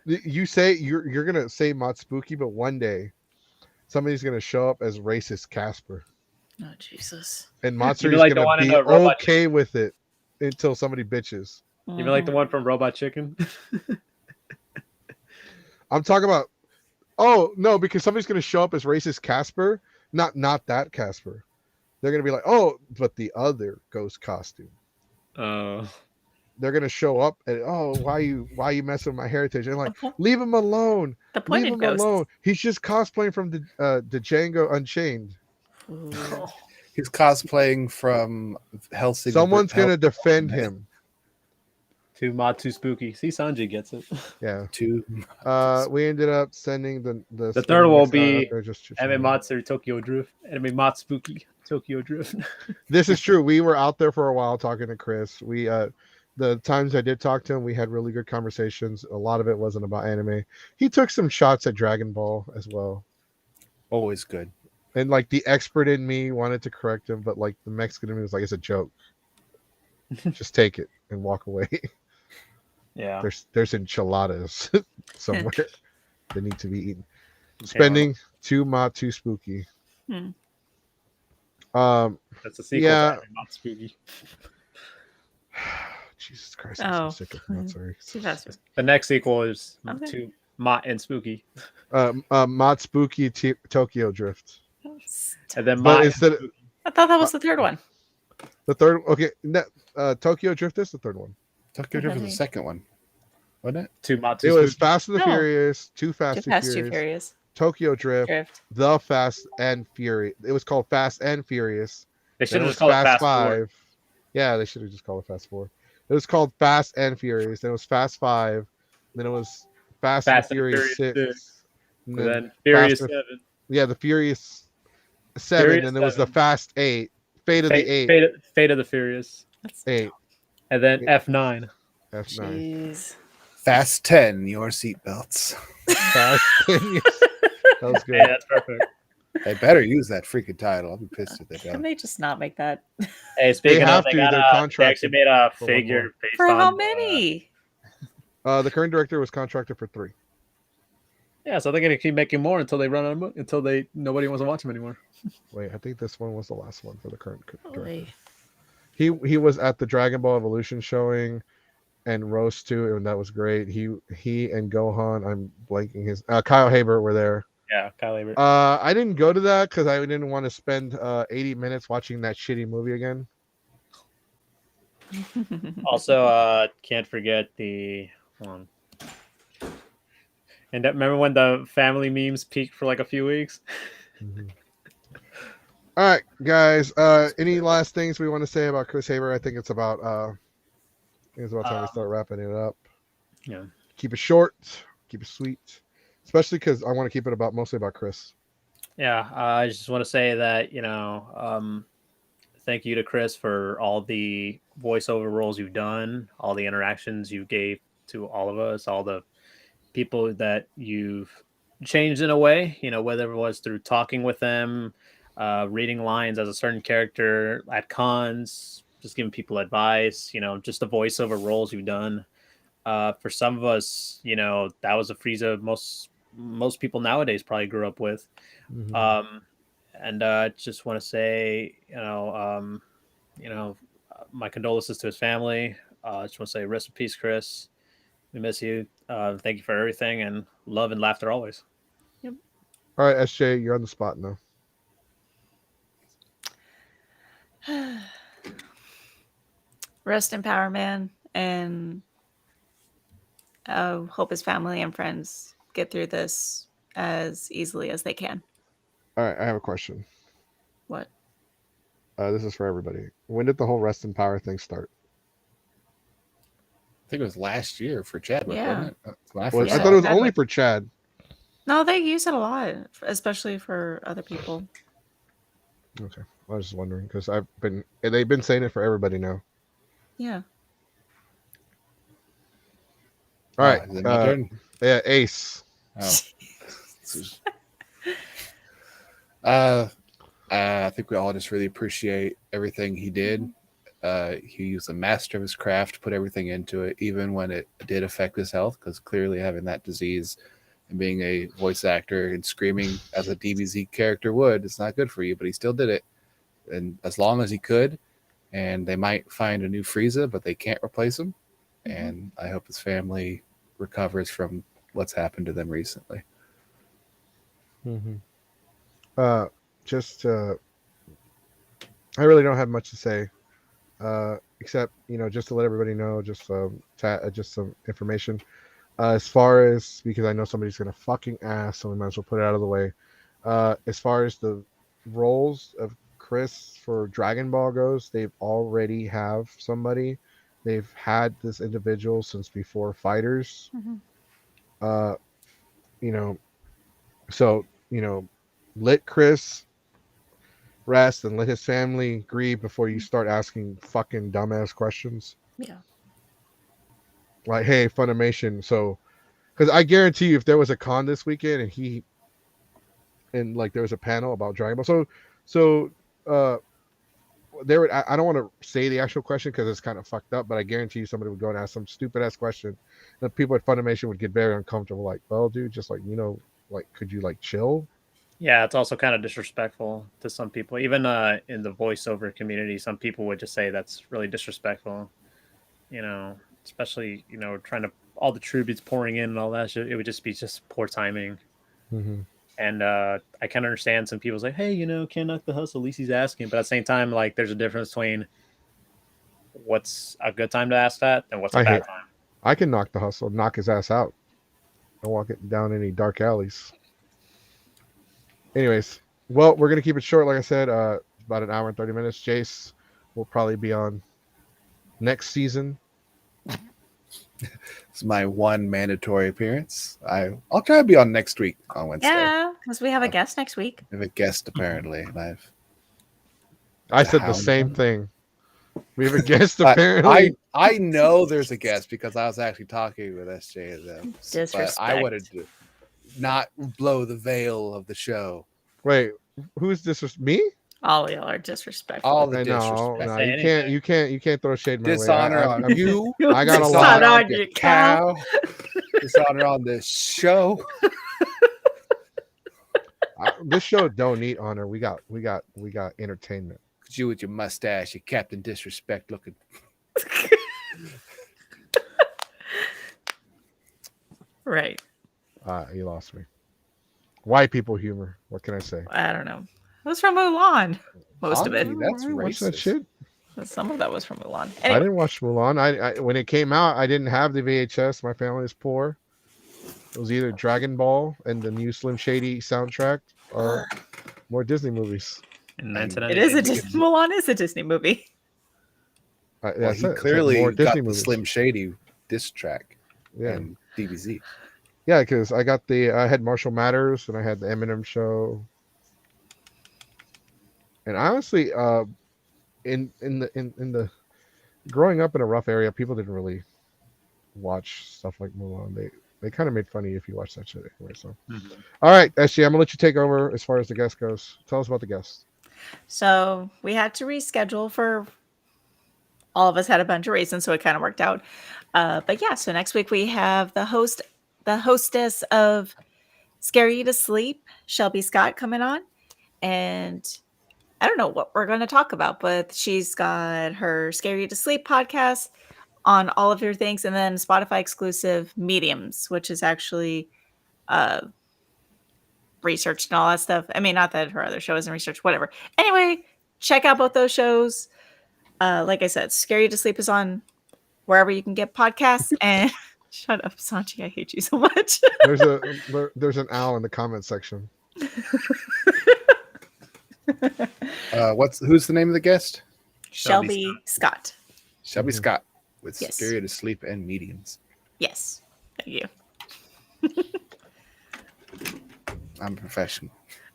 You say you're gonna say Mott spooky, but one day somebody's gonna show up as racist Casper. Oh Jesus! And Matsuri's like gonna be okay with it until somebody bitches. You mean like the one from Robot Chicken? I'm talking about. Oh no, because somebody's gonna show up as racist Casper, not that Casper. They're gonna be like, oh, but the other ghost costume. Oh. They're gonna show up and why you messing with my heritage? And like, leave him alone. The point leave of him ghosts. alone. He's just cosplaying from the Django Unchained. He's cosplaying from Helsing. Someone's gonna defend him. Too Mott too spooky. See, Sanji gets it. Yeah. We ended up sending the third will be Anime Matsuri Tokyo Drift. Anime Mott spooky Tokyo Drift. This is true. We were out there for a while talking to Chris. We the times I did talk to him, we had really good conversations. A lot of it wasn't about anime. He took some shots at Dragon Ball as well. Always good. And like the expert in me wanted to correct him, but like the Mexican in me was like, it's a joke. Just take it and walk away. Yeah. There's enchiladas somewhere that need to be eaten. Spending too spooky. Hmm. That's a sequel to Mott spooky. Jesus Christ, I'm so sick of Matsuri. The next sequel is to Mott and Spooky. Mott Spooky Tokyo Drift. And then but instead I thought that was the third one. The third, okay. Tokyo Drift is the third one. Tokyo Drift was the second one, wasn't it? It was Fast and the Furious, Too Fast, Too Furious, Tokyo Drift, The Fast and Furious. It was called Fast and Furious. They should have just called it Fast 5. Yeah, they should have just called it Fast 4. It was called Fast and Furious. Then it was Fast 5. Then it was Fast and Furious 6. And then Furious 7. Yeah, the Furious 7. Furious and there was the Fast 8. Fate of the 8. Fate of the Furious. 8. And then F9. F9. Jeez. Fast 10, your seatbelts. Fast 10. That was good. Yeah, that's perfect. They better use that freaking title. I'll be pissed if they don't. Can they just not make that? Hey, speaking of, they actually made a for figure based for on how many? The current director was contracted for 3. Yeah, so they're gonna keep making more until they run out of until nobody wants to watch them anymore. Wait, I think this one was the last one for the current director. Holy. He was at the Dragon Ball Evolution showing and Roast 2, and that was great. He and Gohan, I'm blanking his Kyle Haber were there. Yeah, Kyle Haber. I didn't go to that because I didn't want to spend 80 minutes watching that shitty movie again. Also, can't forget the one. And remember when the family memes peaked for like a few weeks? Mm-hmm. All right, guys. Any last things we want to say about Chris Haber? I think it's about time we start wrapping it up. Yeah. Keep it short, keep it sweet, especially because I want to keep it mostly about Chris. Yeah, I just want to say that, thank you to Chris for all the voiceover roles you've done, all the interactions you gave to all of us, all the people that you've changed in a way, whether it was through talking with them, reading lines as a certain character at cons, just giving people advice, just the voiceover roles you've done. For some of us, that was a Frieza most people nowadays probably grew up with. Mhm. And just want to say, my condolences to his family. Just want to say, rest in peace, Chris. We miss you. Thank you for everything, and love and laughter always. All right, SJ, you're on the spot now. Rest in power, man, and hope his family and friends get through this as easily as they can. All right, I have a question. What? This is for everybody. When did the whole rest in power thing start? I think it was last year for Chadwick, Yeah. wasn't it? That's when I Well, first I saw thought it was Chadwick. only for Chad. No, they use it a lot, especially for other people. Okay, I was just wondering because they've been saying it for everybody now. Yeah. All right, Is it my turn? yeah, Ace. I think we all just really appreciate everything he did. He was a master of his craft, put everything into it, even when it did affect his health, because clearly having that disease and being a voice actor and screaming as a DBZ character would, it's not good for you, but he still did it. And as long as he could, and they might find a new Frieza, but they can't replace him. Mm-hmm. And I hope his family recovers from what's happened to them recently. Mm-hmm. I really don't have much to say, except just to let everybody know, just some information. As far as, because I know somebody's gonna fucking ask, so we might as well put it out of the way. As far as the roles of Chris for Dragon Ball goes, they've already have somebody. They've had this individual since before Fighters. Mm-hmm. So let Chris rest and let his family grieve before you start asking fucking dumbass questions. Yeah. Like, hey, Funimation. So, because I guarantee you, if there was a con this weekend and like there was a panel about Dragon Ball, so there would, I don't want to say the actual question because it's kind of fucked up, but I guarantee you somebody would go and ask some stupid ass question. The people at Funimation would get very uncomfortable. Like, well, dude, just like like, could you like chill? Yeah, it's also kind of disrespectful to some people. Even in the voiceover community, some people would just say that's really disrespectful. Especially trying to all the tributes pouring in and all that shit. It would just be poor timing. Mm-hmm. And I can understand some people's like, hey, can't knock the hustle. At least he's asking. But at the same time, like, there's a difference between what's a good time to ask that and what's a bad time. I can knock the hustle, knock his ass out. Don't walk it down any dark alleys. Anyways, well, we're gonna keep it short. Like I said, about an hour and 30 minutes. Jace will probably be on next season. It's my one mandatory appearance. I'll try to be on next week on Wednesday. Yeah, because we have a guest next week. I have a guest apparently, and I said the same thing. We have a guest apparently. I know there's a guest because I was actually talking with SJ and them. Disrespect. But I wanted to not blow the veil of the show. Wait, who's this? Me? All y'all are disrespectful. All the I know. disrespect. No, you can't throw shade my Dishonor way. on you. I got a Dishonor lot. on your cow. Dishonor on this show. This show don't need honor. We got entertainment. You with your mustache, your Captain Disrespect looking. Right. You lost me. White people humor. What can I say? I don't know. It was from Mulan. Most of it. That's Watch that racist. shit. Some of that was from Mulan. I Anyway, didn't watch Mulan. I when it came out, I didn't have the VHS. My family is poor. It was either Dragon Ball and the new Slim Shady soundtrack, or more Disney movies. In it is a Disney. Mulan is a Disney movie. Well, That's he it. clearly More got Disney the movies. Slim Shady diss track. Yeah, and DBZ. yeah, because I had Marshall Matters and I had the Eminem show, and honestly, in the growing up in a rough area, people didn't really watch stuff like Mulan. They kind of made fun of you if you watched that shit anyway. So, all right, SG, I'm gonna let you take over as far as the guest goes. Tell us about the guest. So we had to reschedule for all of us had a bunch of reasons, so it kind of worked out. But yeah, so next week we have the hostess of Scare You to Sleep, Shelby Scott, coming on. And I don't know what we're going to talk about, but she's got her Scare You to Sleep podcast on all of your things, and then Spotify exclusive Mediums, which is actually researched and all that stuff. I mean, not that her other show isn't researched, whatever. Anyway, check out both those shows. Like I said, Scare You to Sleep is on wherever you can get podcasts. And shut up, Sanchi. I hate you so much. There's an owl in the comment section. Who's the name of the guest? Shelby Scott. Shelby Scott with Yes. Scare You to Sleep and Mediums. Yes. Thank you. I'm professional.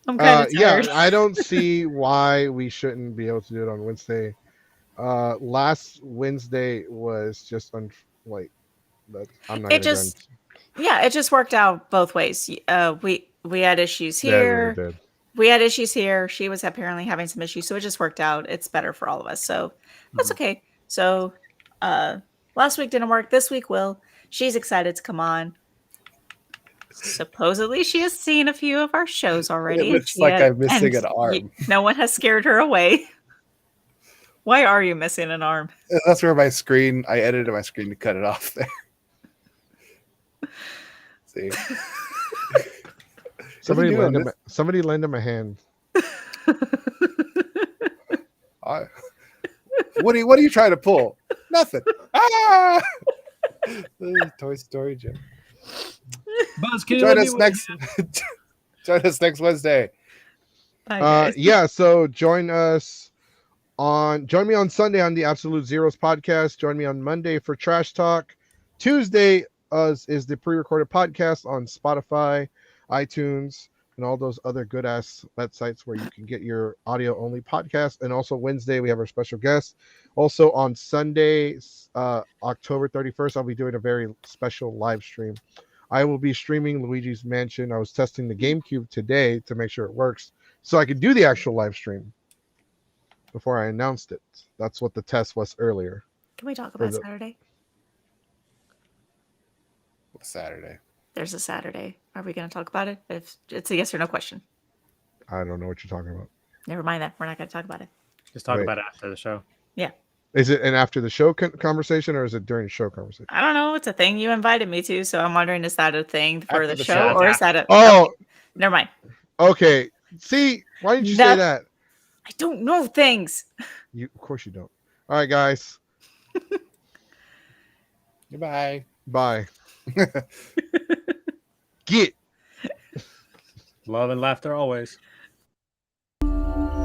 I'm kind of yeah, tired. I don't see why we shouldn't be able to do it on Wednesday. Last Wednesday was just like that. I'm not. It just, yeah, it just worked out both ways. We had issues here. Yeah, it really did. We had issues here. She was apparently having some issues, so it just worked out. It's better for all of us, so that's okay. So, last week didn't work. This week will. She's excited to come on. Supposedly, she has seen a few of our shows already. It looks like I'm missing an arm. No one has scared her away. Why are you missing an arm? That's where I edited my screen to cut it off there. See? Somebody lend him a hand. What are you trying to pull? Nothing. Ah! Toy Story joke. Buzz, can you Join let us me- next. Join us next Wednesday. Bye, guys. Yeah, so join me on Sunday on the Absolute Zeros podcast. Join me on Monday for Trash Talk. Tuesday is the pre-recorded podcast on Spotify, iTunes, and all those other good ass websites where you can get your audio only podcast. And also Wednesday we have our special guest. Also on Sunday, October 31st, I'll be doing a very special live stream. I will be streaming Luigi's Mansion. I was testing the GameCube today to make sure it works, so I could do the actual live stream before I announced it. That's what the test was earlier. Can we talk about Saturday? Saturday. There's a Saturday. Are we going to talk about it? If it's a yes or no question. I don't know what you're talking about. Never mind that. We're not going to talk about it. Just talk Wait. about it after the show. Yeah. Is it an after the show conversation or is it during the show conversation? I don't know. It's a thing you invited me to, so I'm wondering, is that a thing for After the the show, show. or is that a? Oh, okay, never mind. okay. See, why didn't you No. say that? I don't know things. Of course you don't. All right, guys. Goodbye. Bye. Get. Love and laughter always.